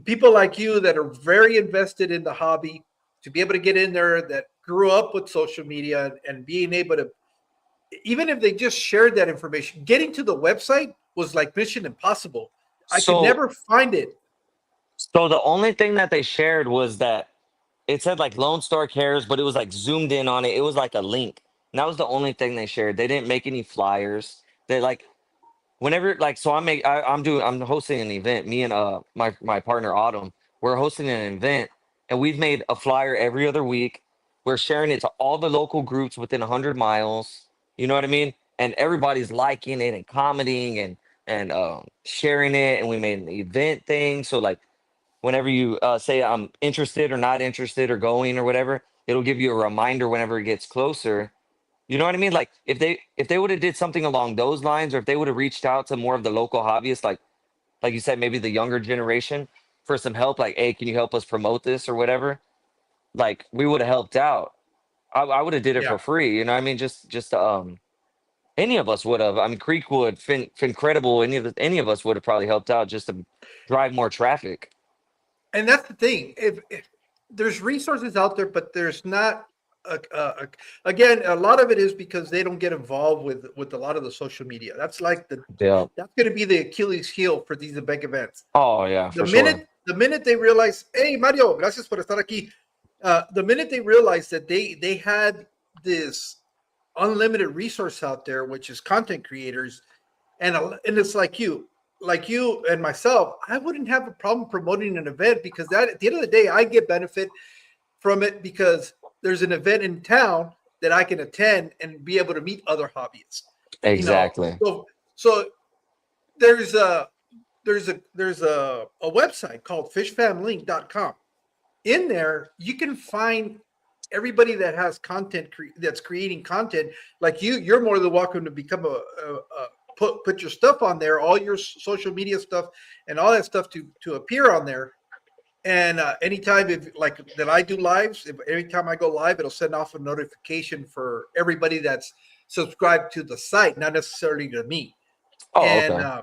people like you that are very invested in the hobby to be able to get in there that grew up with social media and being able to, even if they just shared that information, getting to the website was like mission impossible. I could so never find it. so the only thing that they shared was that it said like Lone Star Cares, but it was like zoomed in on it. It was like a link. And that was the only thing they shared. They didn't make any flyers. They like whenever like so I'm hosting an event. Me and my partner Autumn, we're hosting an event, and we've made a flyer every other week. We're sharing it to all the local groups within 100 miles. You know what I mean? And everybody's liking it and commenting and sharing it. And we made an event thing. So like whenever you say I'm interested or not interested or going or whatever, it'll give you a reminder whenever it gets closer. You know what I mean? Like if they would have did something along those lines, or if they would have reached out to more of the local hobbyists, like you said, maybe the younger generation for some help, like, hey, can you help us promote this or whatever? Like we would have helped out. I would have did it Yeah. for free. You know, what I mean, just any of us would have. I mean, Creekwood, Fincredible, any of us would have probably helped out just to drive more traffic. And that's the thing. If there's resources out there, but there's not. Again, a lot of it is because they don't get involved with a lot of the social media. That's like Yeah. that's going to be the Achilles heel for these big events. Oh yeah, The for sure. minute the minute they realize, hey Mario, gracias por estar aquí. The minute they realize that they had this unlimited resource out there, which is content creators, and it's like you and myself, I wouldn't have a problem promoting an event because that at the end of the day, I get benefit from it because there's an event in town that I can attend and be able to meet other hobbyists. You know, Exactly. so there's a website called fishfamlink.com. In there, you can find everybody that has that's creating content like you're more than welcome to become put your stuff on there, all your social media stuff and all that stuff to appear on there. And anytime if like that I do lives, if every time I go live, it'll send off a notification for everybody that's subscribed to the site, not necessarily to me. Oh, And okay.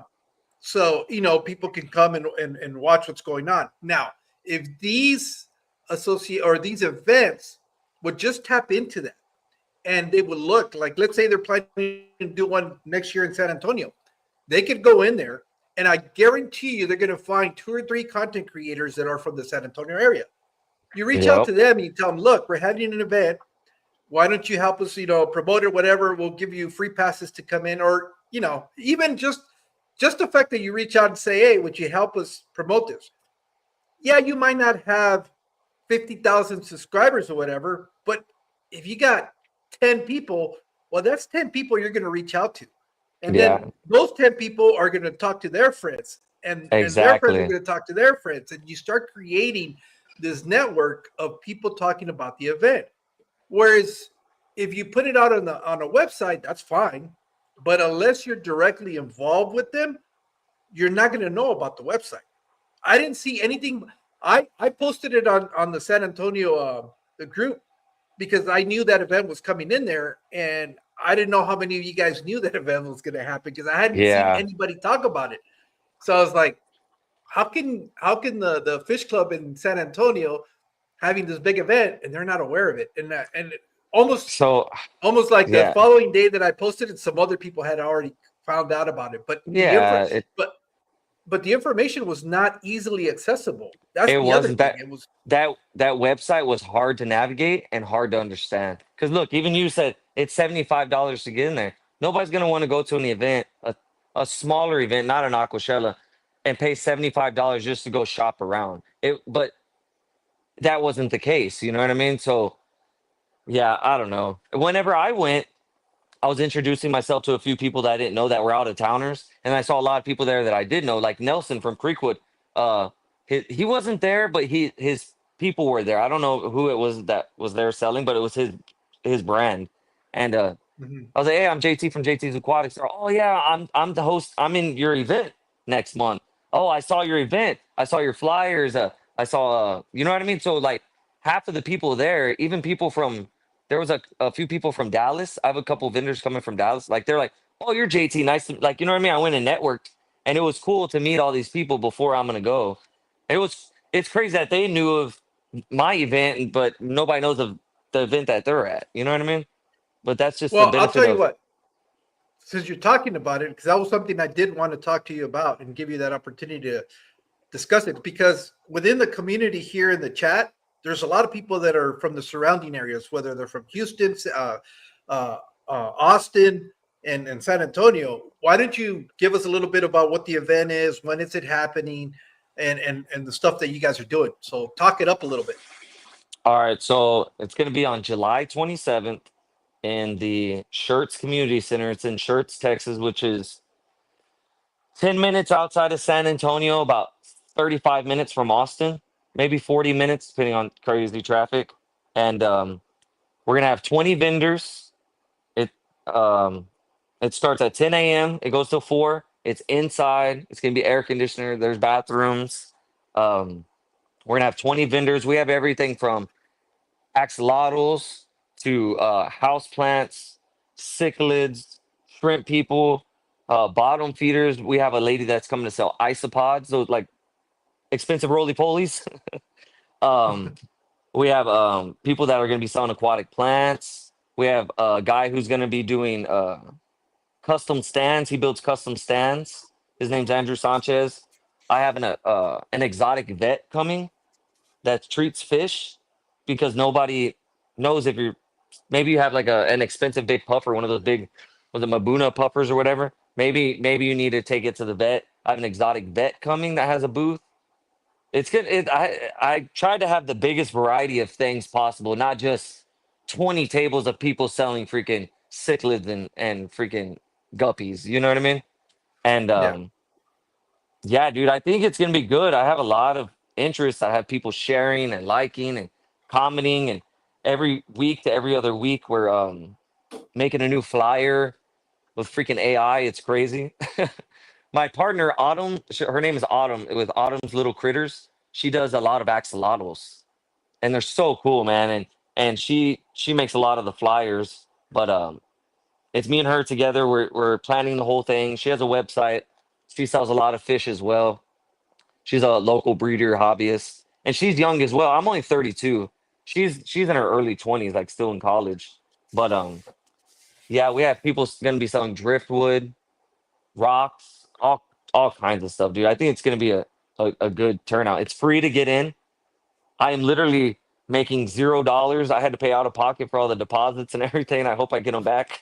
so people can come and watch what's going on. Now, if these associate or these events would just tap into that, and they would look like, let's say they're planning to do one next year in San Antonio, they could go in there, and I guarantee you they're going to find two or three content creators that are from the San Antonio area. You reach out Yep. to them and you tell them, look, we're having an event. Why don't you help us, promote it, whatever. We'll give you free passes to come in, or even just the fact that you reach out and say, hey, would you help us promote this? Yeah, you might not have 50,000 subscribers or whatever, but if you got 10 people, well, that's 10 people you're going to reach out to. And Yeah. then those 10 people are going to talk to their friends, and their friends are Exactly. going to talk to their friends. And you start creating this network of people talking about the event. Whereas if you put it out on a website, that's fine. But unless you're directly involved with them, you're not going to know about the website. I didn't see anything. I posted it on the San Antonio the group because I knew that event was coming in there, and I didn't know how many of you guys knew that event was going to happen because I hadn't seen Yeah. anybody talk about it. So I was like, how can the fish club in San Antonio having this big event and they're not aware of it? And almost So almost like the yeah, following day that I posted it, some other people had already found out about it. But yeah. It but the information was not easily accessible. That's it the other wasn't thing. that It was that website was hard to navigate and hard to understand. Because look, even you said it's $75 to get in there. Nobody's gonna want to go to an event, a smaller event, not an Aquashella, and pay $75 just to go shop around. But that wasn't the case. You know what I mean? So yeah, I don't know. Whenever I went, I was introducing myself to a few people that I didn't know that were out of towners, and I saw a lot of people there that I did know, like Nelson from Creekwood. He wasn't there, but his people were there. I don't know who it was that was there selling, but it was his brand. And mhm. I was like, "Hey, I'm JT from JT's Aquatics." They're, "Oh yeah, I'm the host. I'm in your event next month." "Oh, I saw your event. I saw your flyers. I saw you know what I mean." So like half of the people there, even people from there was a few people from Dallas. I have a couple vendors coming from Dallas. Like they're like, "Oh, you're JT. Nice to like you know what I mean." I went and networked, and it was cool to meet all these people before I'm gonna go. It's crazy that they knew of my event, but nobody knows of the event that they're at. You know what I mean? But that's just the Well, I'll benefit tell you of what. Since you're talking about it, because that was something I did want to talk to you about and give you that opportunity to discuss it. Because within the community here in the chat, there's a lot of people that are from the surrounding areas, whether they're from Houston, uh, Austin, and San Antonio. Why don't you give us a little bit about what the event is, when is it happening, and the stuff that you guys are doing? So talk it up a little bit. all right. So it's gonna be on July 27th in the Shirts Community Center. It's in Shirts, Texas, which is 10 minutes outside of San Antonio, about 35 minutes from Austin, maybe 40 minutes, depending on crazy traffic. And we're gonna have 20 vendors. It um, it starts at 10 a.m. It goes till 4. It's inside. It's gonna be air conditioner. There's bathrooms. Um, we're gonna have 20 vendors. We have everything from axolotls to house plants, cichlids, shrimp people, bottom feeders. We have a lady that's coming to sell isopods, those like expensive roly polies. um, we have people that are going to be selling aquatic plants. We have a guy who's going to be doing custom stands. He builds custom stands. His name's Andrew Sanchez. I have an exotic vet coming that treats fish because nobody knows if you're maybe you have like an expensive big puffer, one of those big was it Mabuna puffers or whatever. Maybe you need to take it to the vet. I have an exotic vet coming that has a booth. It's good. I tried to have the biggest variety of things possible, not just 20 tables of people selling freaking cichlids and freaking guppies. You know what I mean? And Yeah. yeah, dude, I think it's gonna be good. I have a lot of interest. I have people sharing and liking and commenting, and every week to every other week, we're making a new flyer with freaking AI. It's crazy. My partner Autumn, her name is Autumn with Autumn's Little Critters. She does a lot of axolotls, and they're so cool, man. And she makes a lot of the flyers, but it's me and her together. We're planning the whole thing. She has a website. She sells a lot of fish as well. She's a local breeder hobbyist, and she's young as well. I'm only 32. She's in her early 20s, like still in college. But yeah, we have people going to be selling driftwood, rocks, all kinds of stuff, dude. I think it's going to be a good turnout. It's free to get in. I am literally making $0. I had to pay out of pocket for all the deposits and everything. I hope I get them back.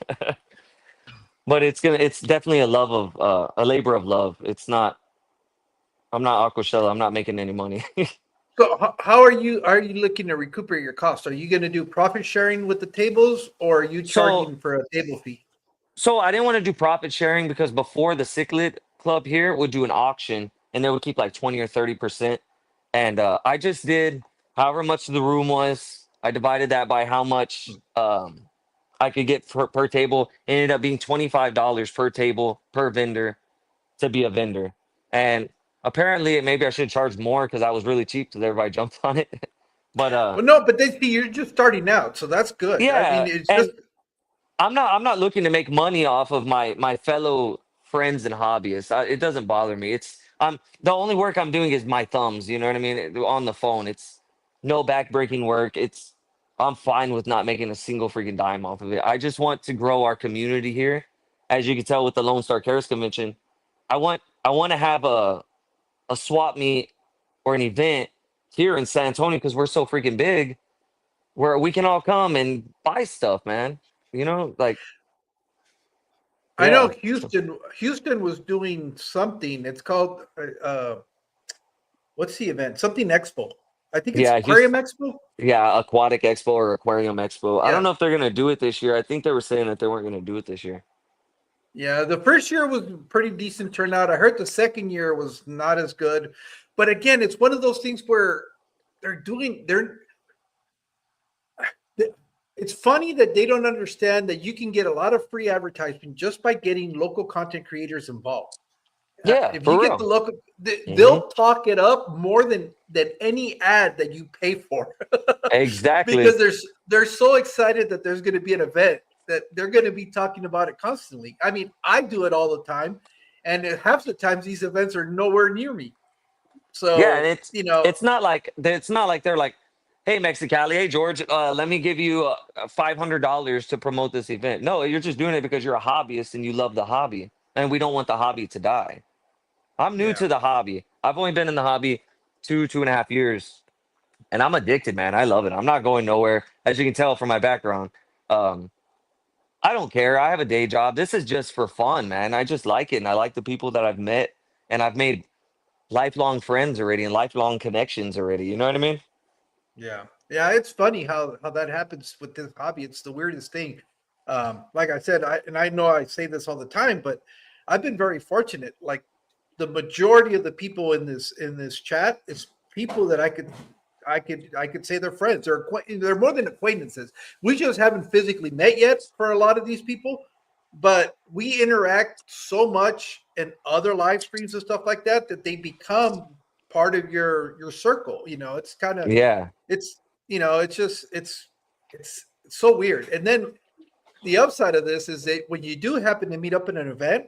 But it's definitely a labor of love. It's not. I'm not Aquashella. I'm not making any money. So how are you looking to recuperate your costs? Are you going to do profit sharing with the tables, or are you so charging for a table fee? So I didn't want to do profit sharing because before the Cichlid Club here would do an auction and they would keep like 20 or 30%. And I just did however much the room was. I divided that by how much I could get per table. It ended up being $25 per table per vendor to be a vendor. And apparently maybe I should charge more because I was really cheap because everybody jumped on it. But Well, no, but they see you're just starting out, so that's good. I mean, yeah, it's just and I'm not looking to make money off of my fellow friends and hobbyists. It doesn't bother me. It's I'm the only work I'm doing is my thumbs. You know what I mean? On the phone, it's no backbreaking work. I'm fine with not making a single freaking dime off of it. I just want to grow our community here. As you can tell with the Lone Star Cares Convention, I want to have a swap meet or an event here in San Antonio because we're so freaking big where we can all come and buy stuff, man. You know, like I know yeah. Houston was doing something. It's called what's the event? Something Expo. I think it's Yeah, Aquarium Expo. yeah, Aquatic Expo or Aquarium Expo. I don't Yeah. know if they're gonna do it this year. I think they were saying that they weren't gonna do it this year. Yeah, the first year was pretty decent turnout. I heard the second year was not as good. But again, it's one of those things where they're it's funny that they don't understand that you can get a lot of free advertising just by getting local content creators involved. Yeah, If you for get the real. local, Hmm. they'll talk it up more than any ad that you pay for, because Exactly. they're so excited that there's going to be an event that they're going to be talking about it constantly. I mean, I do it all the time, and half the times these events are nowhere near me. Yeah, and So it's not like they're like, hey Mexicali, hey George, let me give you $500 to promote this event. No, you're just doing it because you're a hobbyist and you love the hobby, and we don't want the hobby to die. I'm new yeah. to the hobby. I've only been in the hobby 2.5 years, and I'm addicted, man. I love it. I'm not going nowhere, as you can tell from my background. Um, I don't care. I have a day job. This is just for fun, man. I just like it, and I like the people that I've met, and I've made lifelong friends already and lifelong connections already. You know what I mean? Yeah, yeah, it's funny how that happens with this hobby. It's the weirdest thing. Like I said, I know I say this all the time, but I've been very fortunate. Like the majority of the people in this chat is people that I could say they're friends. They're more than acquaintances. We just haven't physically met yet for a lot of these people, but we interact so much in other live streams and stuff like that that they become part of your circle. It's kind of Yeah. it's it's just it's so weird. And then the upside of this is that when you do happen to meet up in an event,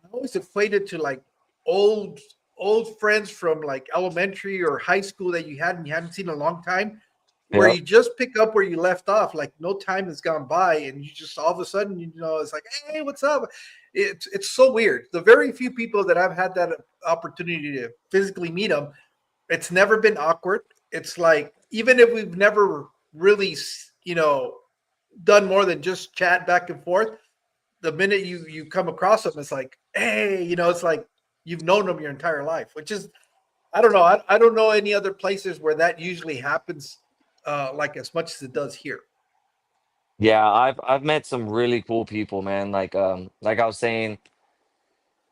I always equate it to like old old friends from like elementary or high school that you hadn't seen in a long time, where Yep. you just pick up where you left off, like no time has gone by, and you just all of a sudden, it's like, hey, what's up? It's so weird. The very few people that I've had that opportunity to physically meet them, it's never been awkward. It's like even if we've never really, done more than just chat back and forth, the minute you come across them, it's like, hey, it's like you've known them your entire life, which is, I don't know. I don't know any other places where that usually happens like as much as it does here. Yeah, I've met some really cool people, man. Like I was saying,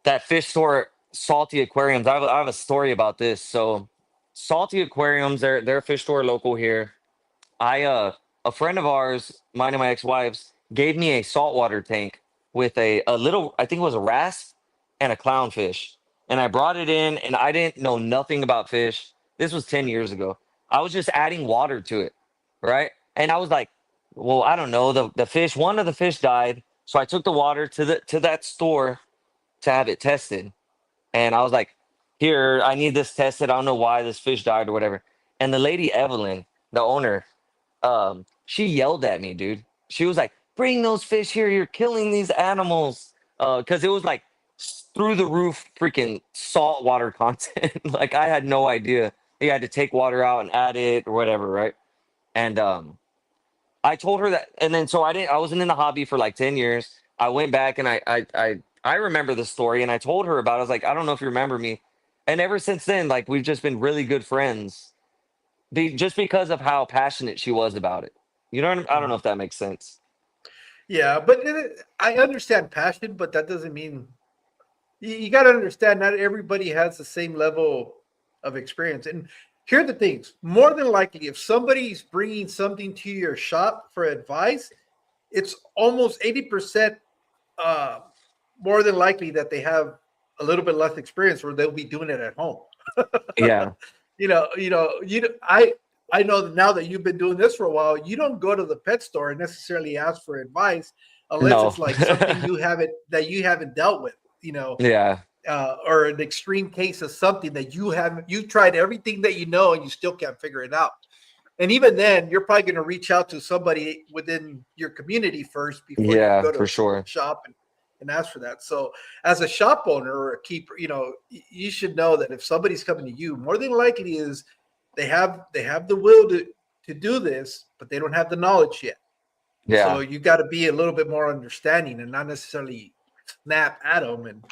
that fish store, Salty Aquariums. I have a story about this. So, Salty Aquariums, they're a fish store local here. I A friend of ours, mine and my ex-wife's, gave me a saltwater tank with a little, I think it was a wrasse and a clownfish. And I brought it in and I didn't know nothing about fish. This was 10 years ago. I was just adding water to it, right? And I was like, well, I don't know. The fish, one of the fish died. So I took the water to that store to have it tested. And I was like, here, I need this tested. I don't know why this fish died or whatever. And the lady Evelyn, the owner, she yelled at me, dude. She was like, bring those fish here, you're killing these animals. Because it was like through the roof freaking saltwater content. Like I had no idea. You had to take water out and add it or whatever, right? And I told her that, and then so I wasn't in the hobby for like 10 years. I went back and I remember the story and I told her about it. I was like, I don't know if you remember me. And ever since then, like we've just been really good friends just because of how passionate she was about it. You know, I don't know Mhm. if that makes sense. Yeah, but I understand passion, but that doesn't mean you got to understand not everybody has the same level of experience. And here are the things: more than likely, if somebody's bringing something to your shop for advice, it's almost 80% uh, more than likely that they have a little bit less experience, or they'll be doing it at home. Yeah. I know now that you've been doing this for a while, you don't go to the pet store and necessarily ask for advice unless No. it's like something you haven't dealt with, Yeah. or an extreme case of something that you've tried everything that you know and you still can't figure it out. And even then, you're probably going to reach out to somebody within your community first before you Yeah, go to for a sure. shop and ask for that. So, as a shop owner or a keeper, you should know that if somebody's coming to you, more than likely is they have the will to do this, but they don't have the knowledge yet. So Yeah. you got to be a little bit more understanding and not necessarily snap at them and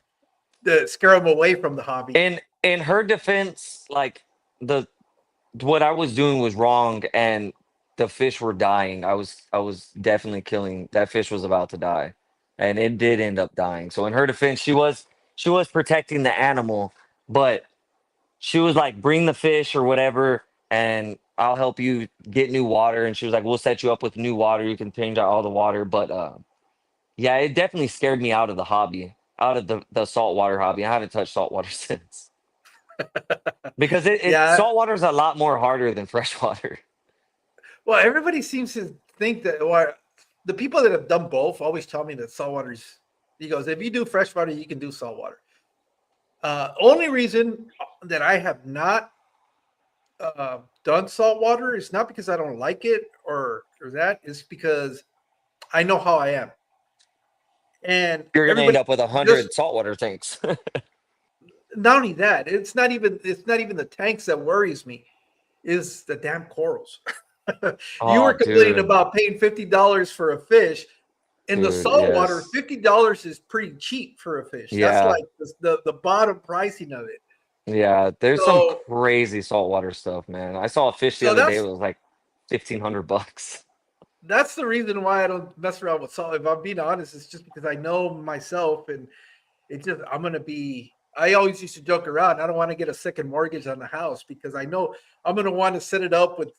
scare them away from the hobby. In her defense, like the what I was doing was wrong and the fish were dying. I was definitely killing that fish was about to die. And it did end up dying. So in her defense, she was protecting the animal, but she was like, bring the fish or whatever, and I'll help you get new water. And she was like, we'll set you up with new water. You can change out all the water. But yeah, it definitely scared me out of the hobby, out of the saltwater hobby. I haven't touched saltwater since. Because it Yeah. saltwater is a lot more harder than freshwater. Well, everybody seems to think that, or the people that have done both always tell me that saltwater's. He goes, if you do freshwater, you can do saltwater. Only reason that I have not done saltwater is not because I don't like it or that is because I know how I am, and You're gonna end everybody up with a just hundred saltwater tanks. not only that. It's not even the tanks that worries me. Is the damn corals. You Oh, were complaining dude, about paying $50 for a fish. In the dude, saltwater, yes, $50 is pretty cheap for a fish. That's yeah, like the bottom pricing of it. yeah. There's some So crazy saltwater stuff, man. I saw a fish the so other day. It that's was like $1,500. that's the reason why I don't mess around with salt. If I'm being honest, it's just because I know myself, and it just I'm gonna be. I always used to joke around. I don't want to get a second mortgage on the house because I know I'm gonna want to set it up with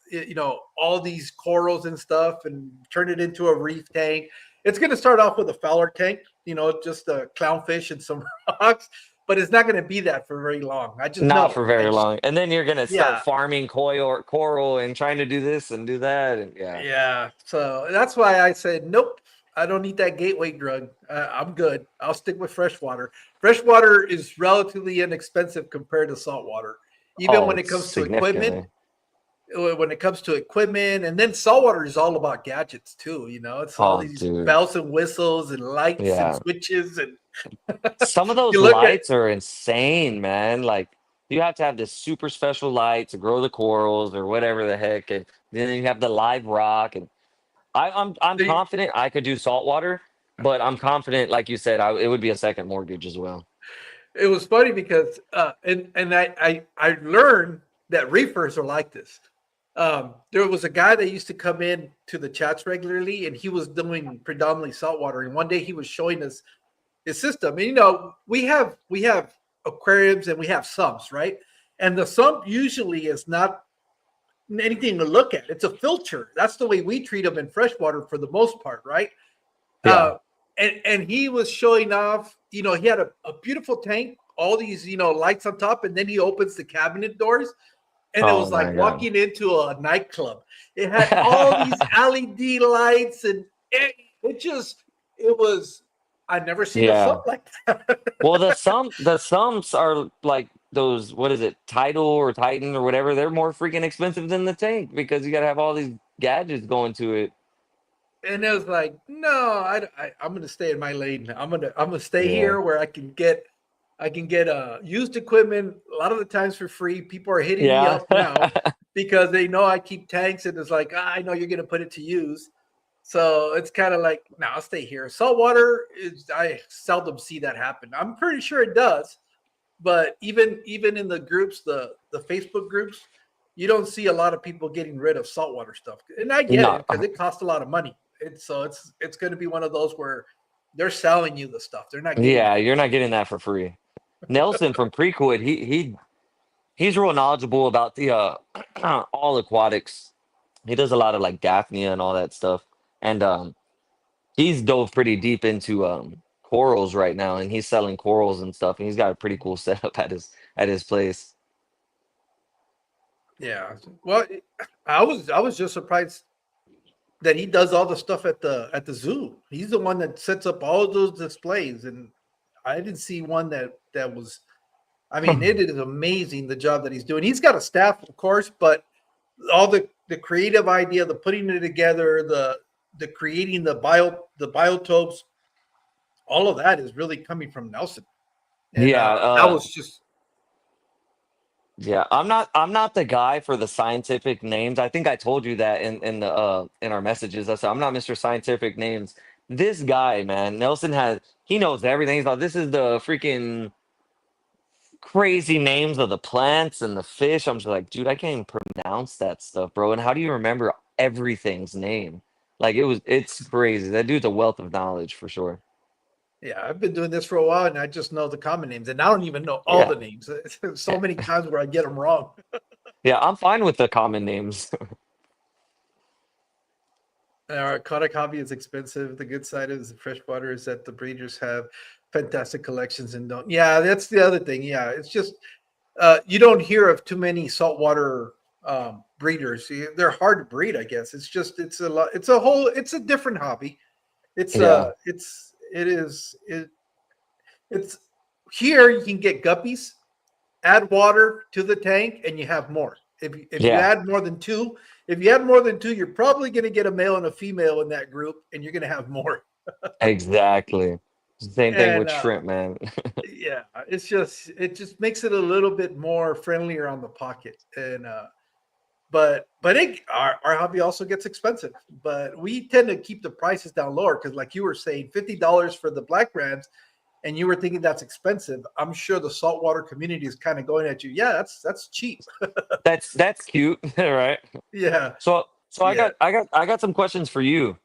all these corals and stuff and turn it into a reef tank. It's gonna start off with a fowler tank, just a clownfish and some rocks. but it's not going to be that for very long. I just Not know. for I very just long. And then you're gonna start yeah. farming coral and trying to do this and do that. And yeah. Yeah, so that's why I said nope. I don't need that gateway drug. I'm good. I'll stick with freshwater. Freshwater is relatively inexpensive compared to saltwater, even Oh, when it comes to equipment. significantly. When it comes to equipment, and then saltwater is all about gadgets too. You know, it's all Oh, these dude. bells and whistles and lights and Yeah. switches, and Some of those you look at lights are insane, man. Like you have to have this super special light to grow the corals or whatever the heck, and then you have the live rock. And I'm the. confident I could do saltwater, but I'm confident, like you said, it would be a second mortgage as well. It was funny because and I learned that reefers are like this. There was a guy that used to come in to the chats regularly, and he was doing predominantly saltwater. And one day he was showing us his system. And we have aquariums and we have sumps, right? And the sump usually is not anything to look at. It's a filter. That's the way we treat them in freshwater for the most part, right? Yeah. Uh, and he was showing off. He had a beautiful tank, all these lights on top, and then he opens the cabinet doors, and it Oh was like my god. walking into a nightclub. It had all these LED lights, and it was. I've never seen a Yeah. sub like that. Well, the sumps are like those, what is it, Tidal or Titan or whatever. They're more freaking expensive than the tank because you got to have all these gadgets going to it. And it was like, no, I'm going to stay in my lane. I'm gonna stay Yeah. here where I can get used equipment a lot of the times for free. People are hitting me Yeah. up now because they know I keep tanks, and it's like, I know you're going to put it to use. So it's kind of like, no, I'll stay here. Saltwater is, I seldom see that happen. I'm pretty sure it does, but even in the groups, the Facebook groups, you don't see a lot of people getting rid of saltwater stuff. And I get No. it because it costs a lot of money. It's going to be one of those where they're selling you the stuff. They're not giving Yeah, it you're to not you. getting that for free. Nelson from Prequid, he's real knowledgeable about the all aquatics. He does a lot of like Daphnia and all that stuff. And he's dove pretty deep into corals right now, and he's selling corals and stuff, and he's got a pretty cool setup at his place. Yeah. Well, I was just surprised that he does all the stuff at the zoo. He's the one that sets up all of those displays, and I didn't see one that was. I mean, it is amazing the job that he's doing. He's got a staff, of course, but all the creative idea, the putting it together, the creating the biotopes, all of that is really coming from Nelson. And Yeah, that was just yeah. I'm not the guy for the scientific names. I think I told you that in our messages. I said I'm not Mr. Scientific Names. This guy, man, Nelson he knows everything. He's like, this is the freaking crazy names of the plants and the fish. I'm just like, dude, I can't even pronounce that stuff, bro. And how do you remember everything's name? Like it's crazy. That dude's a wealth of knowledge for sure. yeah. I've been doing this for a while, and I just know the common names, and I don't even know all Yeah. the names. So many times where I get them wrong. Yeah, I'm fine with the common names. Our aquatic hobby is expensive. The good side is the freshwater is that the breeders have fantastic collections and don't. Yeah, that's the other thing. Yeah, it's just you don't hear of too many saltwater breeders. They're hard to breed, I guess. It's just it's a lot. It's a different hobby. It's Yeah. it is it it's here you can get guppies, add water to the tank, and you have more. If you Yeah, add more than two, if you add more than two, you're probably going to get a male and a female in that group, and you're going to have more. exactly. Same thing And with shrimp, man. yeah, it just makes it a little bit more friendlier on the pocket. And but our hobby also gets expensive. But we tend to keep the prices down lower because, like you were saying, $50 for the black grams, and you were thinking that's expensive. I'm sure the saltwater community is kind of going at you. Yeah, that's cheap. That's cute, right? Yeah, So I yeah. got some questions for you.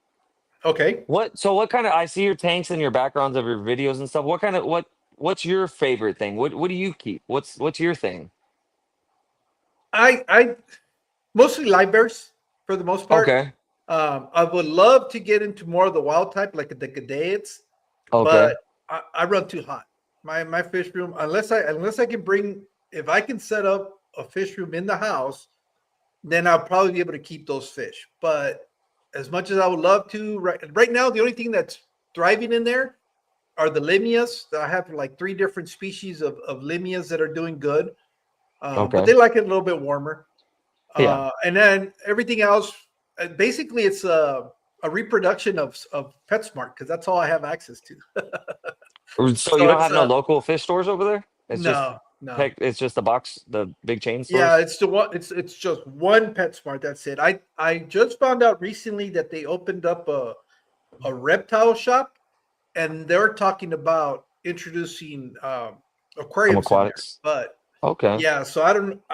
Okay. What kind of, I see your tanks and your backgrounds of your videos and stuff. What's your favorite thing? What do you keep? What's your thing? I mostly live bears for the most part. Okay. I would love to get into more of the wild type, like the Gadaeids, Okay. but I run too hot. my fish room, unless I can bring, if I can set up a fish room in the house, then I'll probably be able to keep those fish. But as much as I would love to, right now, the only thing that's thriving in there are the limias. I have like three different species of limias that are doing good, but Okay. they like it a little bit warmer. Yeah. And then everything else, basically, it's a reproduction of PetSmart because that's all I have access to. So you So don't it's have no local fish stores over there? It's just no, no. it's just the box, the big chain Yeah, stores. it's the one. It's just one PetSmart. That's it. I just found out recently that they opened up a reptile shop, and they're talking about introducing Some aquariums in there. aquatics. But Okay. yeah, so I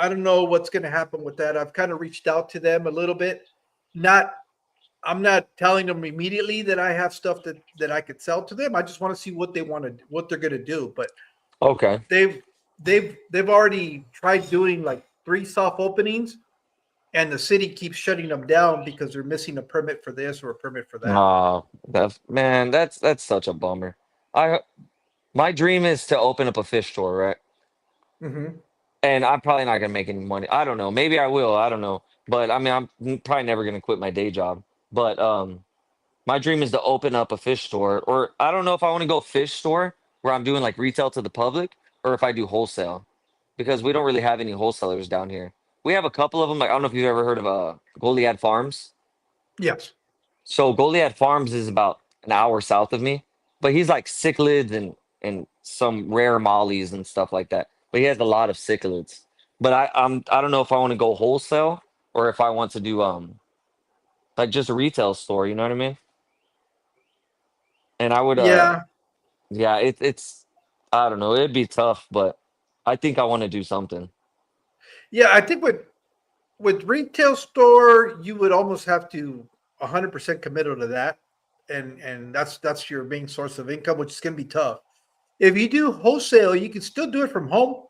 don't know what's going to happen with that. I've kind of reached out to them a little bit. Not I'm not telling them immediately that I have stuff that I could sell to them. I just want to see what they're going to do. But Okay. they've they've already tried doing like three soft openings, and the city keeps shutting them down because they're missing a permit for this or a permit for that. That's man, that's such a bummer. I My dream is to open up a fish store, right? Hmm. And I'm probably not gonna make any money. I don't know. Maybe I will. I don't know. But I mean, I'm probably never gonna quit my day job. But my dream is to open up a fish store, or I don't know if I want to go fish store where I'm doing like retail to the public, or if I do wholesale, because we don't really have any wholesalers down here. We have a couple of them. Like I don't know if you've ever heard of Goliad Farms. Yes. So Goliad Farms is about an hour south of me, but he's like cichlids and some rare mollies and stuff like that. But he has a lot of cichlids. But I don't know if I want to go wholesale or if I want to do like just a retail store. You know what I mean? And I would Yeah. yeah, it's I don't know, it'd be tough, but I think I want to do something. Yeah. I think with retail store, you would almost have to 100% committal to that, and that's your main source of income, which is going to be tough. If you do wholesale, you can still do it from home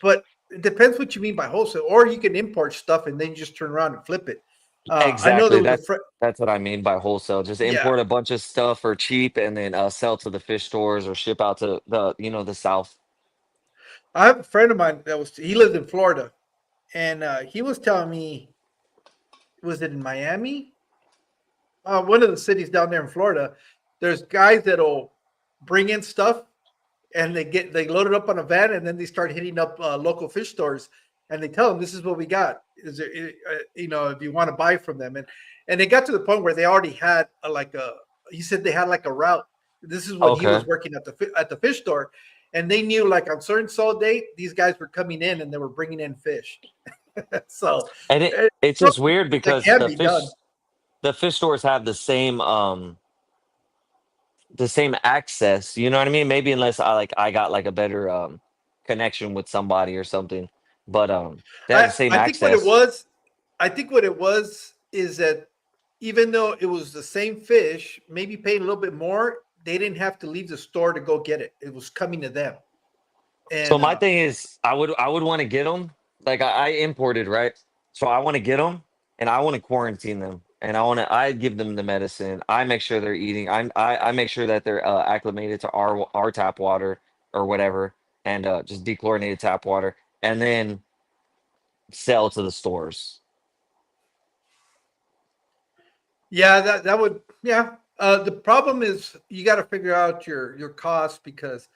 but it depends what you mean by wholesale, or you can import stuff and then you just turn around and flip it. I know Exactly. there was That's what I mean by wholesale. Just yeah, import a bunch of stuff for cheap and then sell to the fish stores or ship out to the south. I have a friend of mine he lived in Florida, and he was telling me, was it in Miami? One of the cities down there in Florida. There's guys that'll bring in stuff and they load it up on a van and then they start hitting up local fish stores and they tell them this is what we got. Is there, if you want to buy from them, and they got to the point where they already had he said they had like a route. This is when he Okay. was working at the fish store, and they knew like on certain salt date these guys were coming in and they were bringing in fish. So And it's just weird that because can be done. the fish stores have the same access, you know what I mean? Maybe unless I got like a better connection with somebody or something. But they have I the same I think what it access. was, I think what it was is that even though it was the same fish, maybe paying a little bit more, they didn't have to leave the store to go get it. It was coming to them. So And my thing is, I would want to get them. Like I imported, right? So I want to get them, and I want to quarantine them, and I give them the medicine. I make sure they're eating. I make sure that they're acclimated to our tap water or whatever, and just dechlorinated tap water, and then sell to the stores. yeah, that would yeah. The problem is you got to figure out your costs because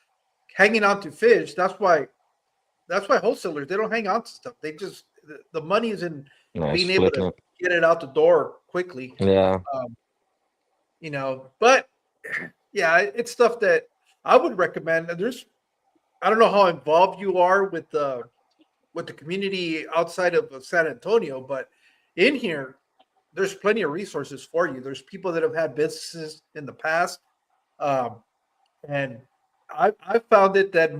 hanging on to fish. That's why wholesalers they don't hang on to stuff. They just the money is in Nice being able flipping to it. get it out the door quickly. Yeah, Um, but yeah, it's stuff that I would recommend. I don't know how involved you are with the community outside of San Antonio, but in here, there's plenty of resources for you. There's people that have had businesses in the past, um, and I found it that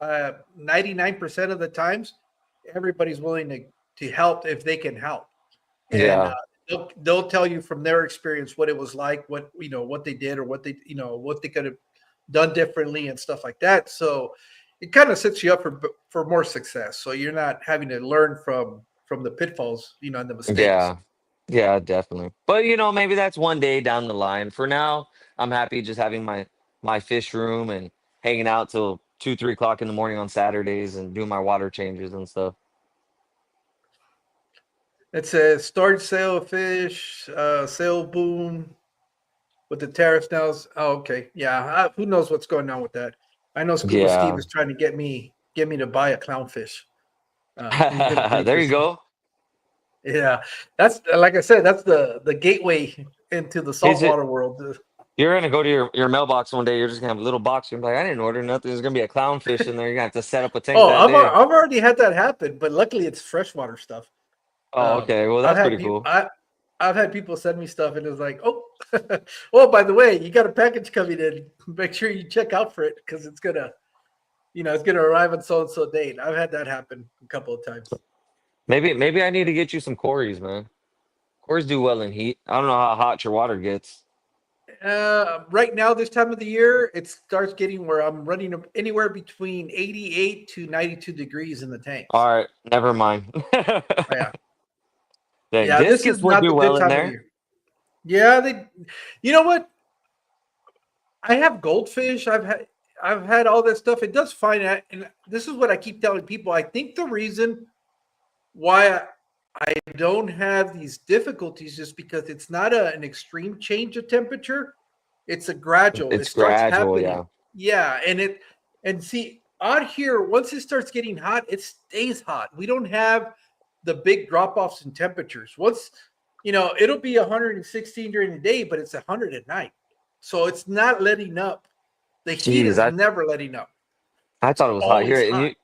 99% of the times, everybody's willing to help if they can help, and yeah, they'll tell you from their experience what it was like, what they did, or what they could have done differently and stuff like that. So it kind of sets you up for more success. So you're not having to learn from the pitfalls, and the mistakes. yeah, yeah, definitely. But maybe that's one day down the line. For now, I'm happy just having my fish room and hanging out till 2, 3 o'clock in the morning on Saturdays and doing my water changes and stuff. It says start sale of fish, sale boom with the tariffs now. Oh, okay, yeah. Who knows what's going on with that? I know Scuba Steve Yeah. is trying to get me to buy a clownfish. He's been pretty There you persistent. go. Yeah, that's like I said, that's the gateway into the Is it saltwater world. you're gonna go to your mailbox one day, you're just gonna have a little box, you're like, I didn't order nothing. There's gonna be a clownfish in there. You're gonna have to set up a tank Oh, that day. I've already had that happen, but luckily it's freshwater stuff. Oh, okay. Well, I've that's had pretty people cool. I've had people send me stuff and it's like, oh, oh, by the way, you got a package coming in. Make sure you check out for it because it's gonna arrive on so and so date. I've had that happen a couple of times. Maybe I need to get you some Corys, man. Corys do well in heat. I don't know how hot your water gets. Right now, this time of the year, it starts getting where I'm running anywhere between 88 to 92 degrees in the tanks. All right, never mind. Yeah, Dang, yeah, this is discus would not do the good well in time of the there. year. Yeah, you know what? I have goldfish. I've had all this stuff. It does fine, and this is what I keep telling people. I think the reason why I don't have these difficulties is because it's not an extreme change of temperature. It's a gradual. It It's starts gradual, happening. yeah. Yeah, and see out here once it starts getting hot, it stays hot. We don't have the big drop offs in temperatures. Once it'll be 116 during the day, but it's 100 at night. So it's not letting up. The heat Jeez, is never letting up. I It's thought it was hot here. always And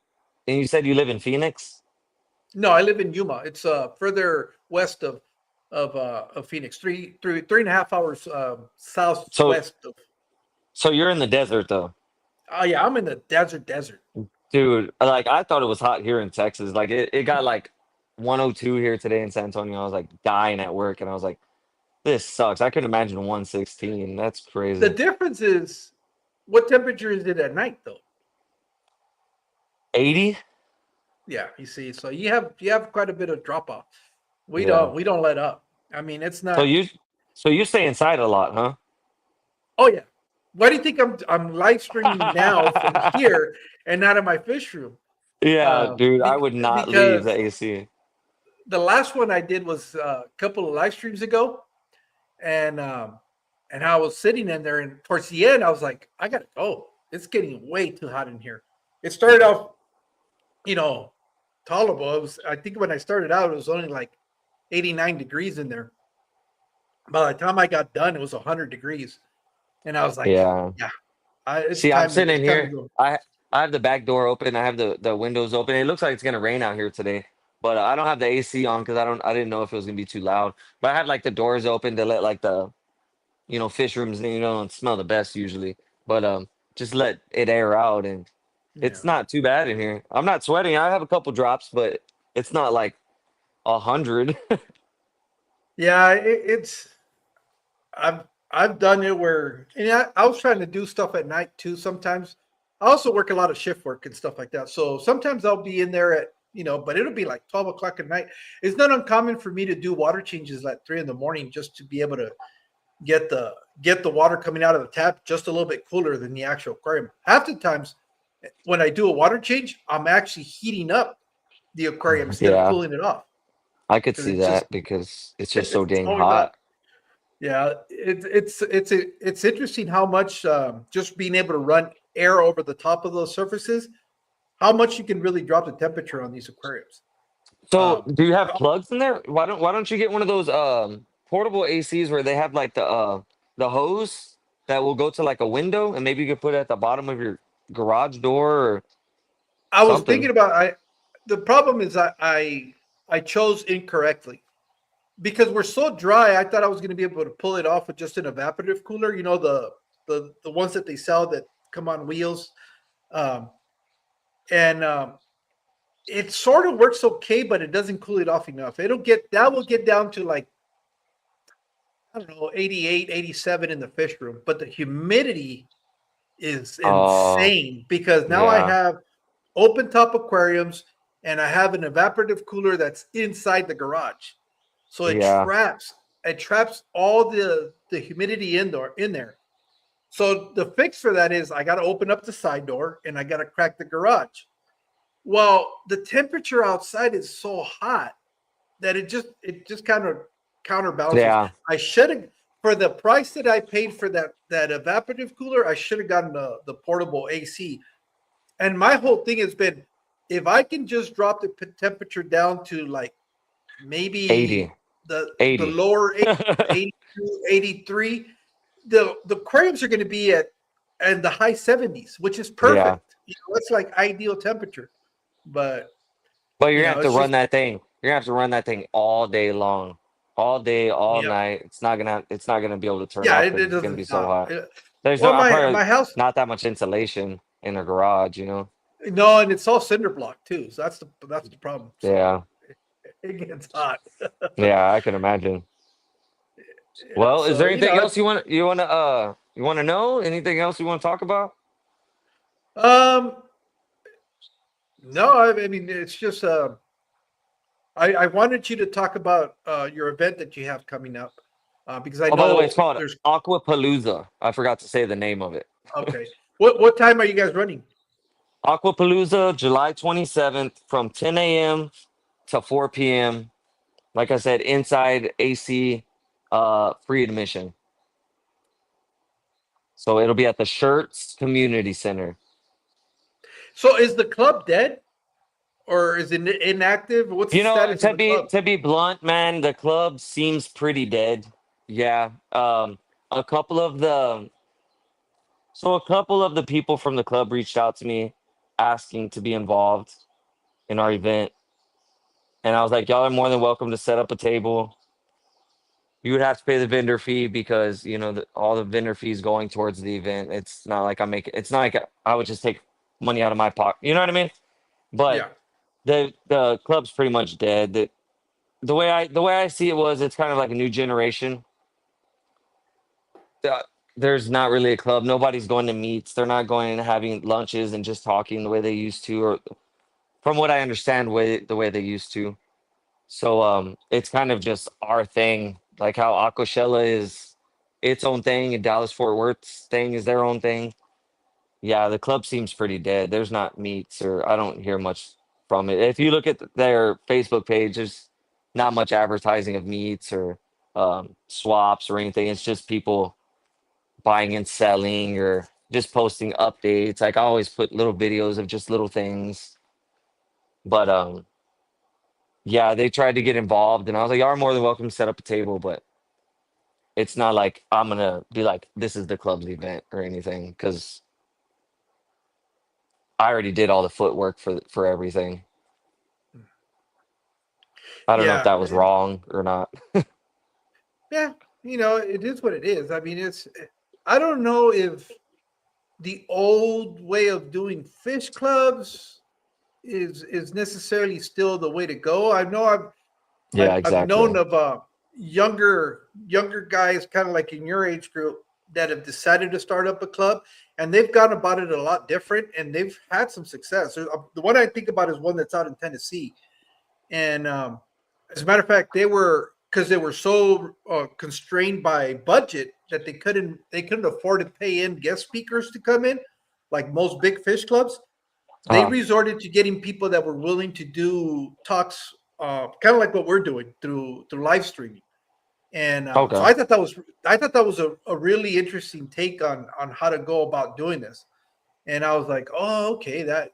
hot. you said you live in Phoenix? No, I live in Yuma. It's further west of Phoenix, three and a half hours So southwest of. so you're in the desert though. Oh yeah, I'm in the desert. Desert. Dude, like I thought it was hot here in Texas. Like it got like 102 here today in San Antonio. I was like dying at work and I was like, this sucks. I couldn't imagine 116. That's The crazy. difference is what temperature is it at night though? 80? Yeah, you see, so you have quite a bit of drop off. We Yeah. don't let up. I mean, it's So not. you stay inside a lot, Oh yeah. Why do you think I'm live streaming now from huh? here and not in my fish room? Yeah, dude, I would not leave the Because AC. the last one I did was a couple of live streams ago, and I was sitting in there, and towards the end, I was like, I gotta go. It's getting way too hot in here. It started off, you know, tolerable. It was, I think, when I started out, it was only like 89 degrees in there. By the time I got done, it was 100 degrees, and I was like, Yeah. yeah, See, I'm sitting it's in time to here. go. I have the back door open. I have the windows open. It looks like it's gonna rain out here today, but I don't have the AC on because I didn't know if it was gonna be too loud. But I had like the doors open to let like the fish rooms don't smell the best usually, but just let it air out and Yeah, it's not too bad in here. I'm not sweating. I have a couple drops, but it's not like 100. yeah, it's I've done it where, and I was trying to do stuff at night too. Sometimes I also work a lot of shift work and stuff like that. So sometimes I'll be in there at but it'll be like 12 o'clock at night. It's not uncommon for me to do water changes at 3 in the morning just to be able to get the water coming out of the tap just a little bit cooler than the actual aquarium. Half the times when I do a water change, I'm actually heating up the aquarium instead of Yeah, cooling it off I could because see it's just that because it's just so it's dang always hot. hot. Yeah, it's interesting how much just being able to run air over the top of those surfaces, how much you can really drop the temperature on these aquariums. So, Um, do you have plugs in there? Why don't you get one of those portable ACs where they have like the hose that will go to like a window and maybe you could put it at the bottom of your garage door or I was thinking something. about the problem is I chose incorrectly because we're so dry. I thought I was going to be able to pull it off with just an evaporative cooler. The ones that they sell that come on wheels, um, and it sort of works okay, but it doesn't cool it off enough. That will get down to like, I don't know, 88, 87 in the fish room, but the humidity is Oh, insane because now I yeah, have open top aquariums and I have an evaporative cooler that's inside the garage. So yeah, it traps all the humidity in there. So the fix for that is I got to open up the side door and I got to crack the garage. Well, the temperature outside is so hot that it just kind of counterbalances. Yeah, I should have, for the price that I paid for that evaporative cooler, I should have gotten the portable AC. And my whole thing has been, if I can just drop the temperature down to like 80, maybe the 80. lower 80, 82, 83, the aquariums are going to be at and the high 70s, which is Yeah. perfect. It's like ideal temperature. But But you're gonna have to it's run just that thing. You're gonna have to run that thing all day long, all day, all yeah, night. It's not gonna be able to turn yeah. off It because it's gonna doesn't be so stop. hot. There's no, Well, I'm my probably my house, not that much insulation in a garage, you know? no, and it's all cinder block too. So that's the problem. So Yeah. it gets hot. Yeah, I can imagine. Yeah. Well, is So there anything else you wanna know? Anything else you want to talk about? um, no, I mean it's just I wanted you to talk about your event that you have coming up because I Oh, by the way, it's know called there's Aquapalooza. I forgot to say the name of it. okay. What time are you guys running? Aquapalooza, July 27th from 10 a.m. to 4 p.m. Like I said, inside AC, free admission. So it'll be at the Shirts Community Center. So is the club dead or is it inactive? What's the You know, status of the club? to be blunt, man, the club seems pretty dead. Yeah. A couple of the a couple of the people from the club reached out to me asking to be involved in our event. And I was like, y'all are more than welcome to set up a table. You would have to pay the vendor fee because you know all the vendor fees going towards the event. It's not like I'm making. It's not like I would just take money out of my pocket. You know what I mean? But Yeah. the club's pretty much dead. The way I see it was it's kind of like a new generation. Uh, there's not really a club. Nobody's going to meets. They're not going and having lunches and just talking the way they used to, or from what I understand, the way they used to. So it's kind of just our thing, like how Aquashella is its own thing and Dallas Fort Worth's thing is their own thing. Yeah, the club seems pretty dead. There's not meets or I don't hear much from it. If you look at their Facebook page, there's not much advertising of meets or swaps or anything. It's just people buying and selling or just posting updates. Like I always put little videos of just little things. But yeah, they tried to get involved and I was like, y'all are more than welcome to set up a table, but it's not like I'm gonna be like, this is the club's event or anything, because I already did all the footwork for everything. I don't know if Yeah. that was wrong or not. Yeah. It is what it is. I mean, I don't know if the old way of doing fish clubs is necessarily still the way to go. I know Yeah, I've known exactly. of younger guys, kind of like in your age group, that have decided to start up a club, and they've gone about it a lot different, and they've had some success. The one I think about is one that's out in Tennessee, and as a matter of fact, they were because they were so constrained by budget that they couldn't afford to pay in guest speakers to come in, like most big fish clubs. They Uh, resorted to getting people that were willing to do talks, kind of like what we're doing through live streaming. And so okay. I thought that was a really interesting take on how to go about doing this. And I was like, oh, okay,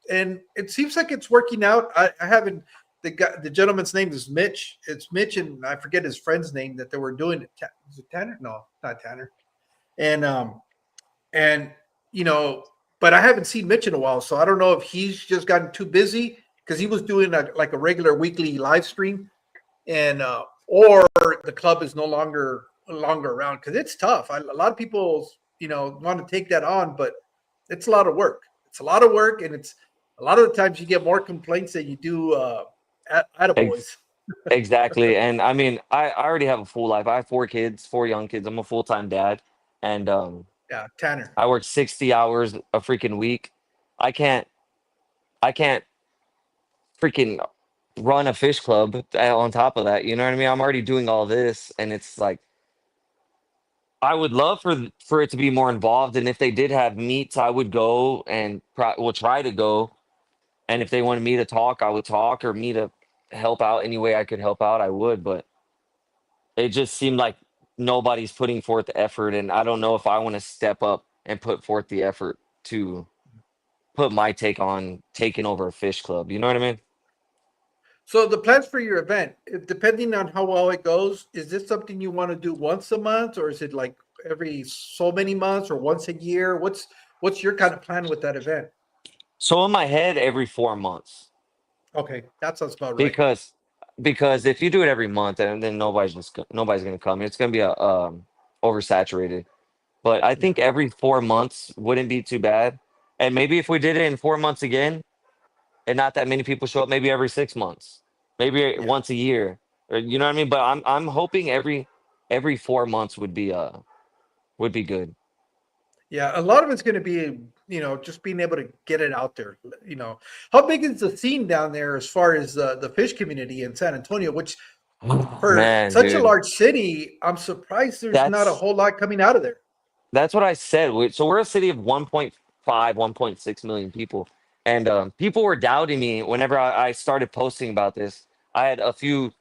and it seems like it's working out. I haven't the gentleman's name is Mitch. It's Mitch, and I forget his friend's name that they were doing it. Is it Tanner? No, not Tanner. And and you know, but I haven't seen Mitch in a while, so I don't know if he's just gotten too busy because he was doing like a regular weekly live stream, and or the club is no longer around because it's tough. A lot of people, want to take that on, but it's a lot of work. It's a lot of work, and it's a lot of the times you get more complaints than you do attaboys. Ex- exactly. And I mean, I already have a full life. I have 4 kids, 4 young kids. I'm a full-time dad. And Yeah, Tanner. I work 60 hours a freaking week. I can't I can't freaking run a fish club on top of that. You know what I mean? I'm already doing all this and it's like I would love for it to be more involved, and if they did have meets, I would go and will try to go. And if they wanted me to talk, I would talk, or me to help out any way I could help out, I would. But it just seemed like nobody's putting forth the effort, and I don't know if I want to step up and put forth the effort to put my take on taking over a fish club. You know what I mean? So the plans for your event, depending on how well it goes, is this something you want to do once a month, or is it like every so many months, or once a year? What's your kind of plan with that event? So in my head, every 4 months, Okay, that sounds about right. because if you do it every month, and then nobody's gonna come. It's gonna be a oversaturated. But I Yeah, think every 4 months wouldn't be too bad. And maybe if we did it in 4 months again, and not that many people show up, maybe every 6 months, maybe yeah, once a year, or you know what I mean. But I'm hoping every 4 months would be good. yeah. A lot of it's going to be, just being able to get it out there. How big is the scene down there as far as the fish community in San Antonio? Which for Man, such a dude, large city, I'm surprised there's not a that's whole lot coming out of there. that's what I said. So we're a city of 1.5, 1.6 million people, and people were doubting me whenever I started posting about this. I had a few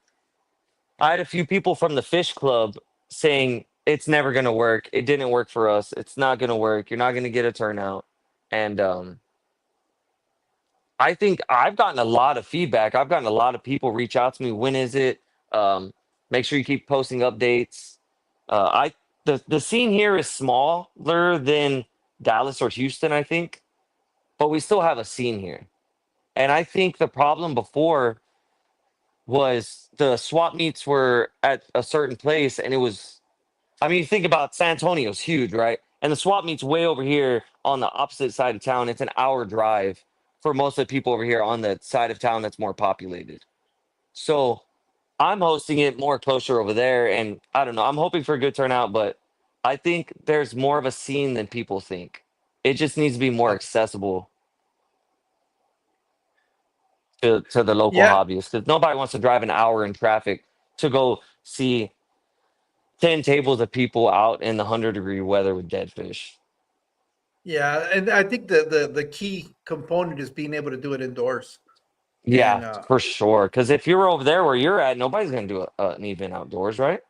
I had a few people from the fish club saying it's never going to work. It didn't work for us. It's not going to work. You're not going to get a turnout. And I think I've gotten a lot of feedback. I've gotten a lot of people reach out to me. When is it? Um, Make sure you keep posting updates. I the scene here is smaller than Dallas or Houston, I think, but we still have a scene here. And I think the problem before was the swap meets were at a certain place, and it was, I mean, you think about San Antonio's huge, right? And the swap meet's way over here on the opposite side of town. It's an hour drive for most of the people over here on the side of town that's more populated. So I'm hosting it more closer over there, and I don't know. I'm hoping for a good turnout, but I think there's more of a scene than people think. It just needs to be more accessible to the local Yeah, hobbyists, because nobody wants to drive an hour in traffic to go see 10 tables of people out in the 100-degree weather with dead fish. yeah, and I think the key component is being able to do it indoors. And Yeah, for sure. Because if you're over there where you're at, nobody's gonna do an event outdoors, right?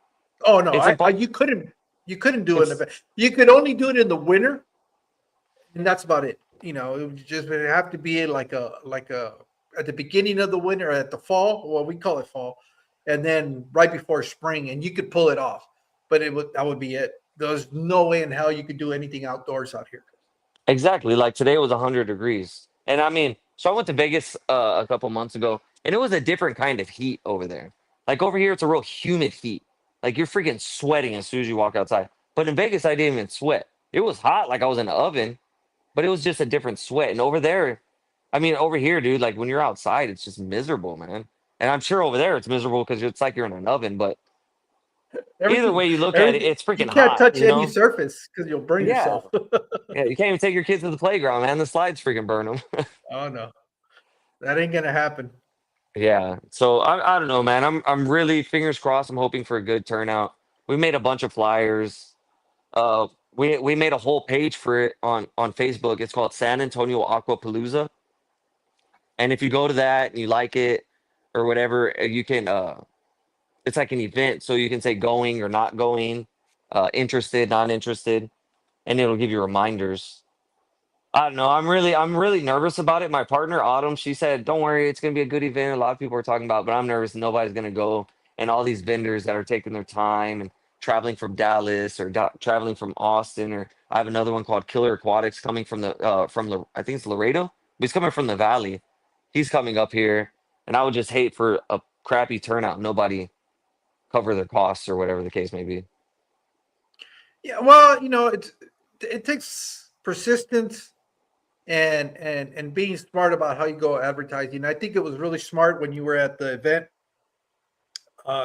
oh no, It's I impossible. you couldn't do an It's event. You could only do it in the winter, and that's about it. It would have to be like a at the beginning of the winter, or at the fall. Well, we call it fall, and then right before spring, and you could pull it off. But that would be it. There's no way in hell you could do anything outdoors out here. exactly like today was 100 degrees, and I mean, so I went to Vegas a couple months ago, and it was a different kind of heat over there. Like over here, it's a real humid heat. Like you're freaking sweating as soon as you walk outside. But in Vegas, I didn't even sweat. It was hot, like I was in an oven, but it was just a different sweat. And over there, I mean, over here, dude, like when you're outside, it's just miserable, man. And I'm sure over there it's miserable because it's like you're in an oven. But either Everything, way you look at it, everything. it's You freaking can't hot, touch you any know? surface because you'll burn Yeah. yourself. Yeah. You can't even take your kids to the playground, man. The slides freaking burn them. Oh no, that ain't gonna happen. Yeah. So I don't know, man. I'm really fingers crossed. I'm hoping for a good turnout. We made a bunch of flyers. Uh, we made a whole page for it on Facebook. It's called San Antonio Aquapalooza. And if you go to that and you like it or whatever, you can it's like an event, so you can say going or not going, interested, not interested, and it'll give you reminders. I don't know. I'm really nervous about it. My partner Autumn, she said, "Don't worry, it's gonna be a good event." A lot of people are talking about, but I'm nervous. Nobody's gonna go, and all these vendors that are taking their time and traveling from Dallas or traveling from Austin, or I have another one called Killer Aquatics coming from I think it's Laredo. But he's coming from the Valley. He's coming up here, and I would just hate for a crappy turnout. Nobody cover their costs or whatever the case may be. Yeah, well, it takes persistence and being smart about how you go advertising. I think it was really smart when you were at the event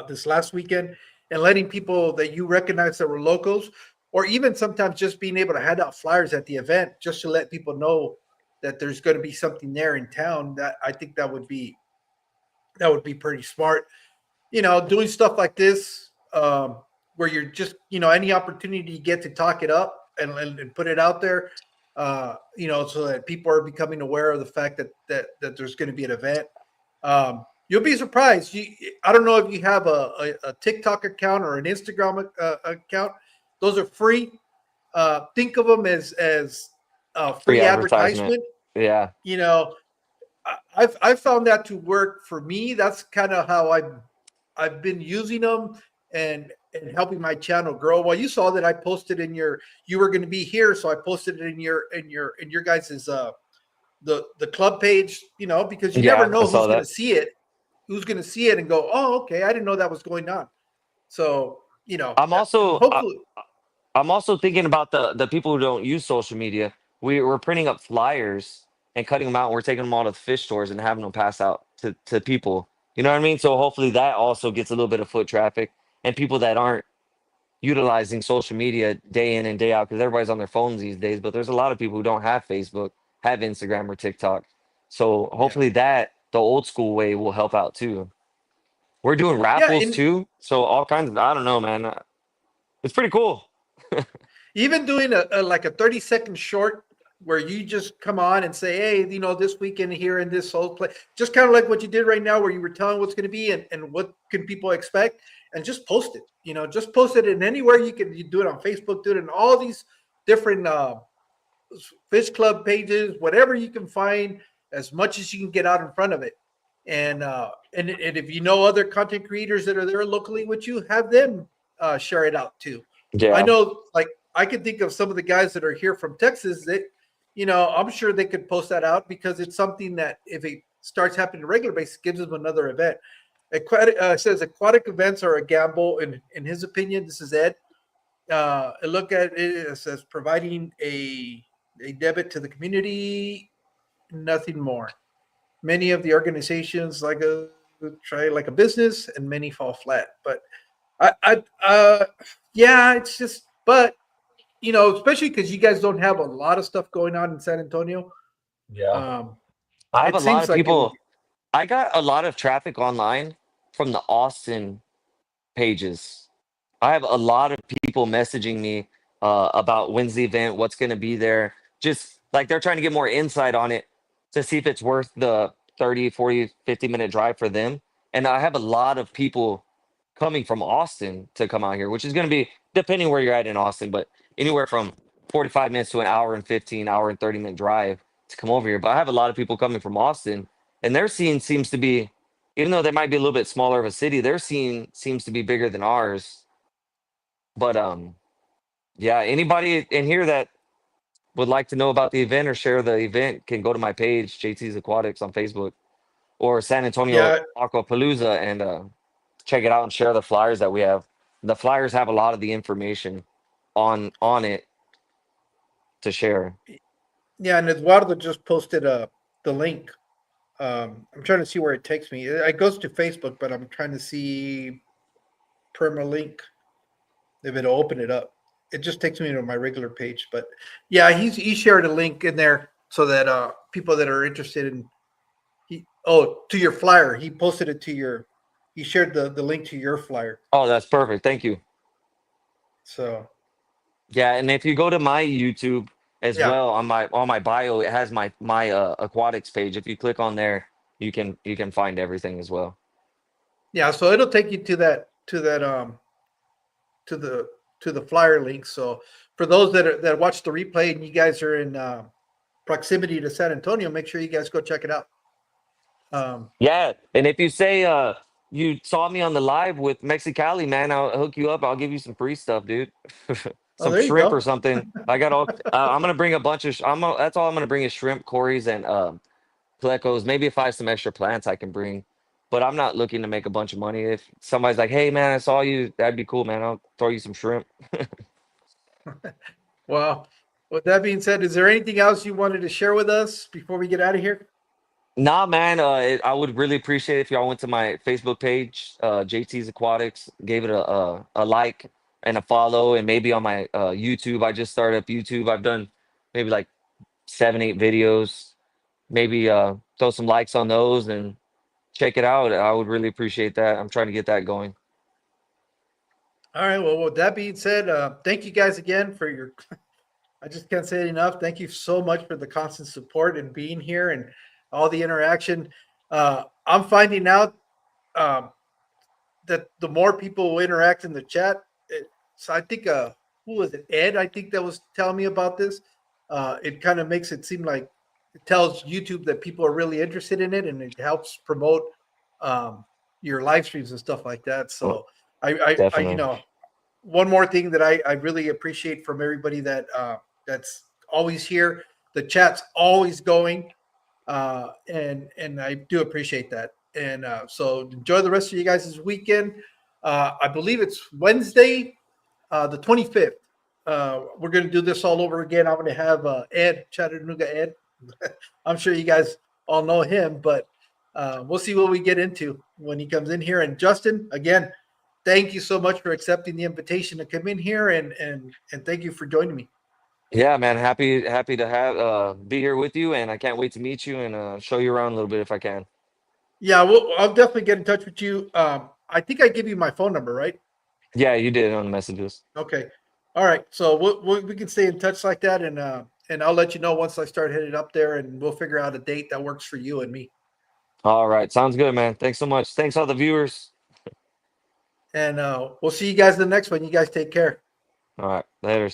this last weekend, and letting people that you recognize that were locals, or even sometimes just being able to hand out flyers at the event just to let people know that there's going to be something there in town. That I think that would be pretty smart. Doing stuff like this. where you're just, any opportunity you get to talk it up and put it out there, so that people are becoming aware of the fact that there's going to be an event. You'll be surprised. I don't know if you have a TikTok account or an Instagram account. Those are free. Think of them as Free free advertisement. advertisement. Yeah. You know, I've found that to work for me. That's kind of how I've been using them and helping my channel grow. Well, you saw that I posted you were going to be here, so I posted it in your guys's the club page. Because you never Yeah, I know saw that. who's going to see it and go, oh, okay, I didn't know that was going on. So I'm also hopefully, I'm also thinking about the people who don't use social media. We're printing up flyers and cutting them out. And we're taking them all to the fish stores and having them pass out to people. You know what I mean? So hopefully that also gets a little bit of foot traffic and people that aren't utilizing social media day in and day out because everybody's on their phones these days. But there's a lot of people who don't have Facebook, have Instagram or TikTok. So yeah, hopefully that the old school way will help out too. We're doing yeah, raffles and too. So all kinds of I don't know, man. It's pretty cool. even doing like a 30-second short where you just come on and say, hey, this weekend here in this soul play, just kind of like what you did right now, where you were telling what's going to be and what can people expect, and just post it. Just post it in anywhere you do it on Facebook, do it in all these different fish club pages, whatever you can find, as much as you can get out in front of it. And if you know other content creators that are there locally with you, have them share it out too. I Yeah. know, like, I can think of some of the guys that are here from Texas that, I'm sure they could post that out, because it's something that, if it starts happening on a regular basis, gives them another event. Says aquatic events are a gamble, in his opinion. This is Ed. Look at it as providing a debit to the community, nothing more. Many of the organizations try like a business, and many fall flat. But yeah, it's just, but especially because you guys don't have a lot of stuff going on in San Antonio. Yeah. Um, I have a it lot seems of like it would people. be. I got a lot of traffic online from the Austin pages. I have a lot of people messaging me about when's the event, what's going to be there. Just like they're trying to get more insight on it to see if it's worth the 30, 40, 50-minute drive for them. And I have a lot of people coming from Austin to come out here, which is going to be, depending where you're at in Austin, but anywhere from 45 minutes to an hour and 15, hour and 30-minute drive to come over here. But I have a lot of people coming from Austin, and their scene seems to be, even though they might be a little bit smaller of a city, their scene seems to be bigger than ours. But yeah, anybody in here that would like to know about the event or share the event can go to my page, JT's Aquatics on Facebook, or San Antonio Yeah, Aquapalooza, and check it out and share the flyers that we have. The flyers have a lot of the information on it to share. yeah, and Eduardo just posted the link. I'm trying to see where it takes me. It goes to Facebook, but I'm trying to see permalink, if it'll open it up. It just takes me to my regular page. But yeah, he shared a link in there so that people that are interested in to your flyer. He posted it to he shared the link to your flyer. Oh, that's perfect. Thank you. So Yeah, and if you go to my YouTube as yeah. well on my bio, it has my aquatics page. If you click on there, you can find everything as well. Yeah, so it'll take you to the to the flyer link. So for those that watch the replay and you guys are in proximity to San Antonio, make sure you guys go check it out. Um, Yeah, and if you say you saw me on the live with Mexicali, man, I'll hook you up. I'll give you some free stuff, dude. oh, Some there you shrimp or go. something. I got all. I'm gonna bring a bunch of. That's all I'm gonna bring is shrimp, cories, and plecos. Maybe if I have some extra plants, I can bring. But I'm not looking to make a bunch of money. If somebody's like, "Hey, man, I saw you," that'd be cool, man. I'll throw you some shrimp. Well, with that being said, is there anything else you wanted to share with us before we get out of here? Nah, man. I would really appreciate if y'all went to my Facebook page, JT's Aquatics, gave it a like and a follow, and maybe on my YouTube. I just started up YouTube. I've done maybe like 7, 8 videos. Maybe throw some likes on those and check it out. I would really appreciate that. I'm trying to get that going. All right. Well, with that being said, thank you guys again for your. I just can't say it enough. Thank you so much for the constant support and being here and all the interaction. I'm finding out um, that the more people interact in the chat, so I think who was it? Ed, I think that was telling me about this. It kind of makes it seem like it tells YouTube that people are really interested in it, and it helps promote um, your live streams and stuff like that. Well, So I definitely. one more thing that I really appreciate from everybody that's always here. The chat's always going, and I do appreciate that. And so enjoy the rest of you guys this weekend. I believe it's Wednesday, the 25th. We're going to do this all over again. I'm going to have Ed, Chattanooga Ed. I'm sure you guys all know him, but we'll see what we get into when he comes in here. And Justin, again, thank you so much for accepting the invitation to come in here, and thank you for joining me. Yeah, man. Happy to have be here with you, and I can't wait to meet you and show you around a little bit if I can. Yeah, I'll definitely get in touch with you. I think I give you my phone number, right? Yeah, you did on the messages. Okay. All right. So we can stay in touch like that, and I'll let you know once I start heading up there, and we'll figure out a date that works for you and me. All right, sounds good, man. Thanks so much. Thanks all the viewers. And we'll see you guys in the next one. You guys take care. All right, later.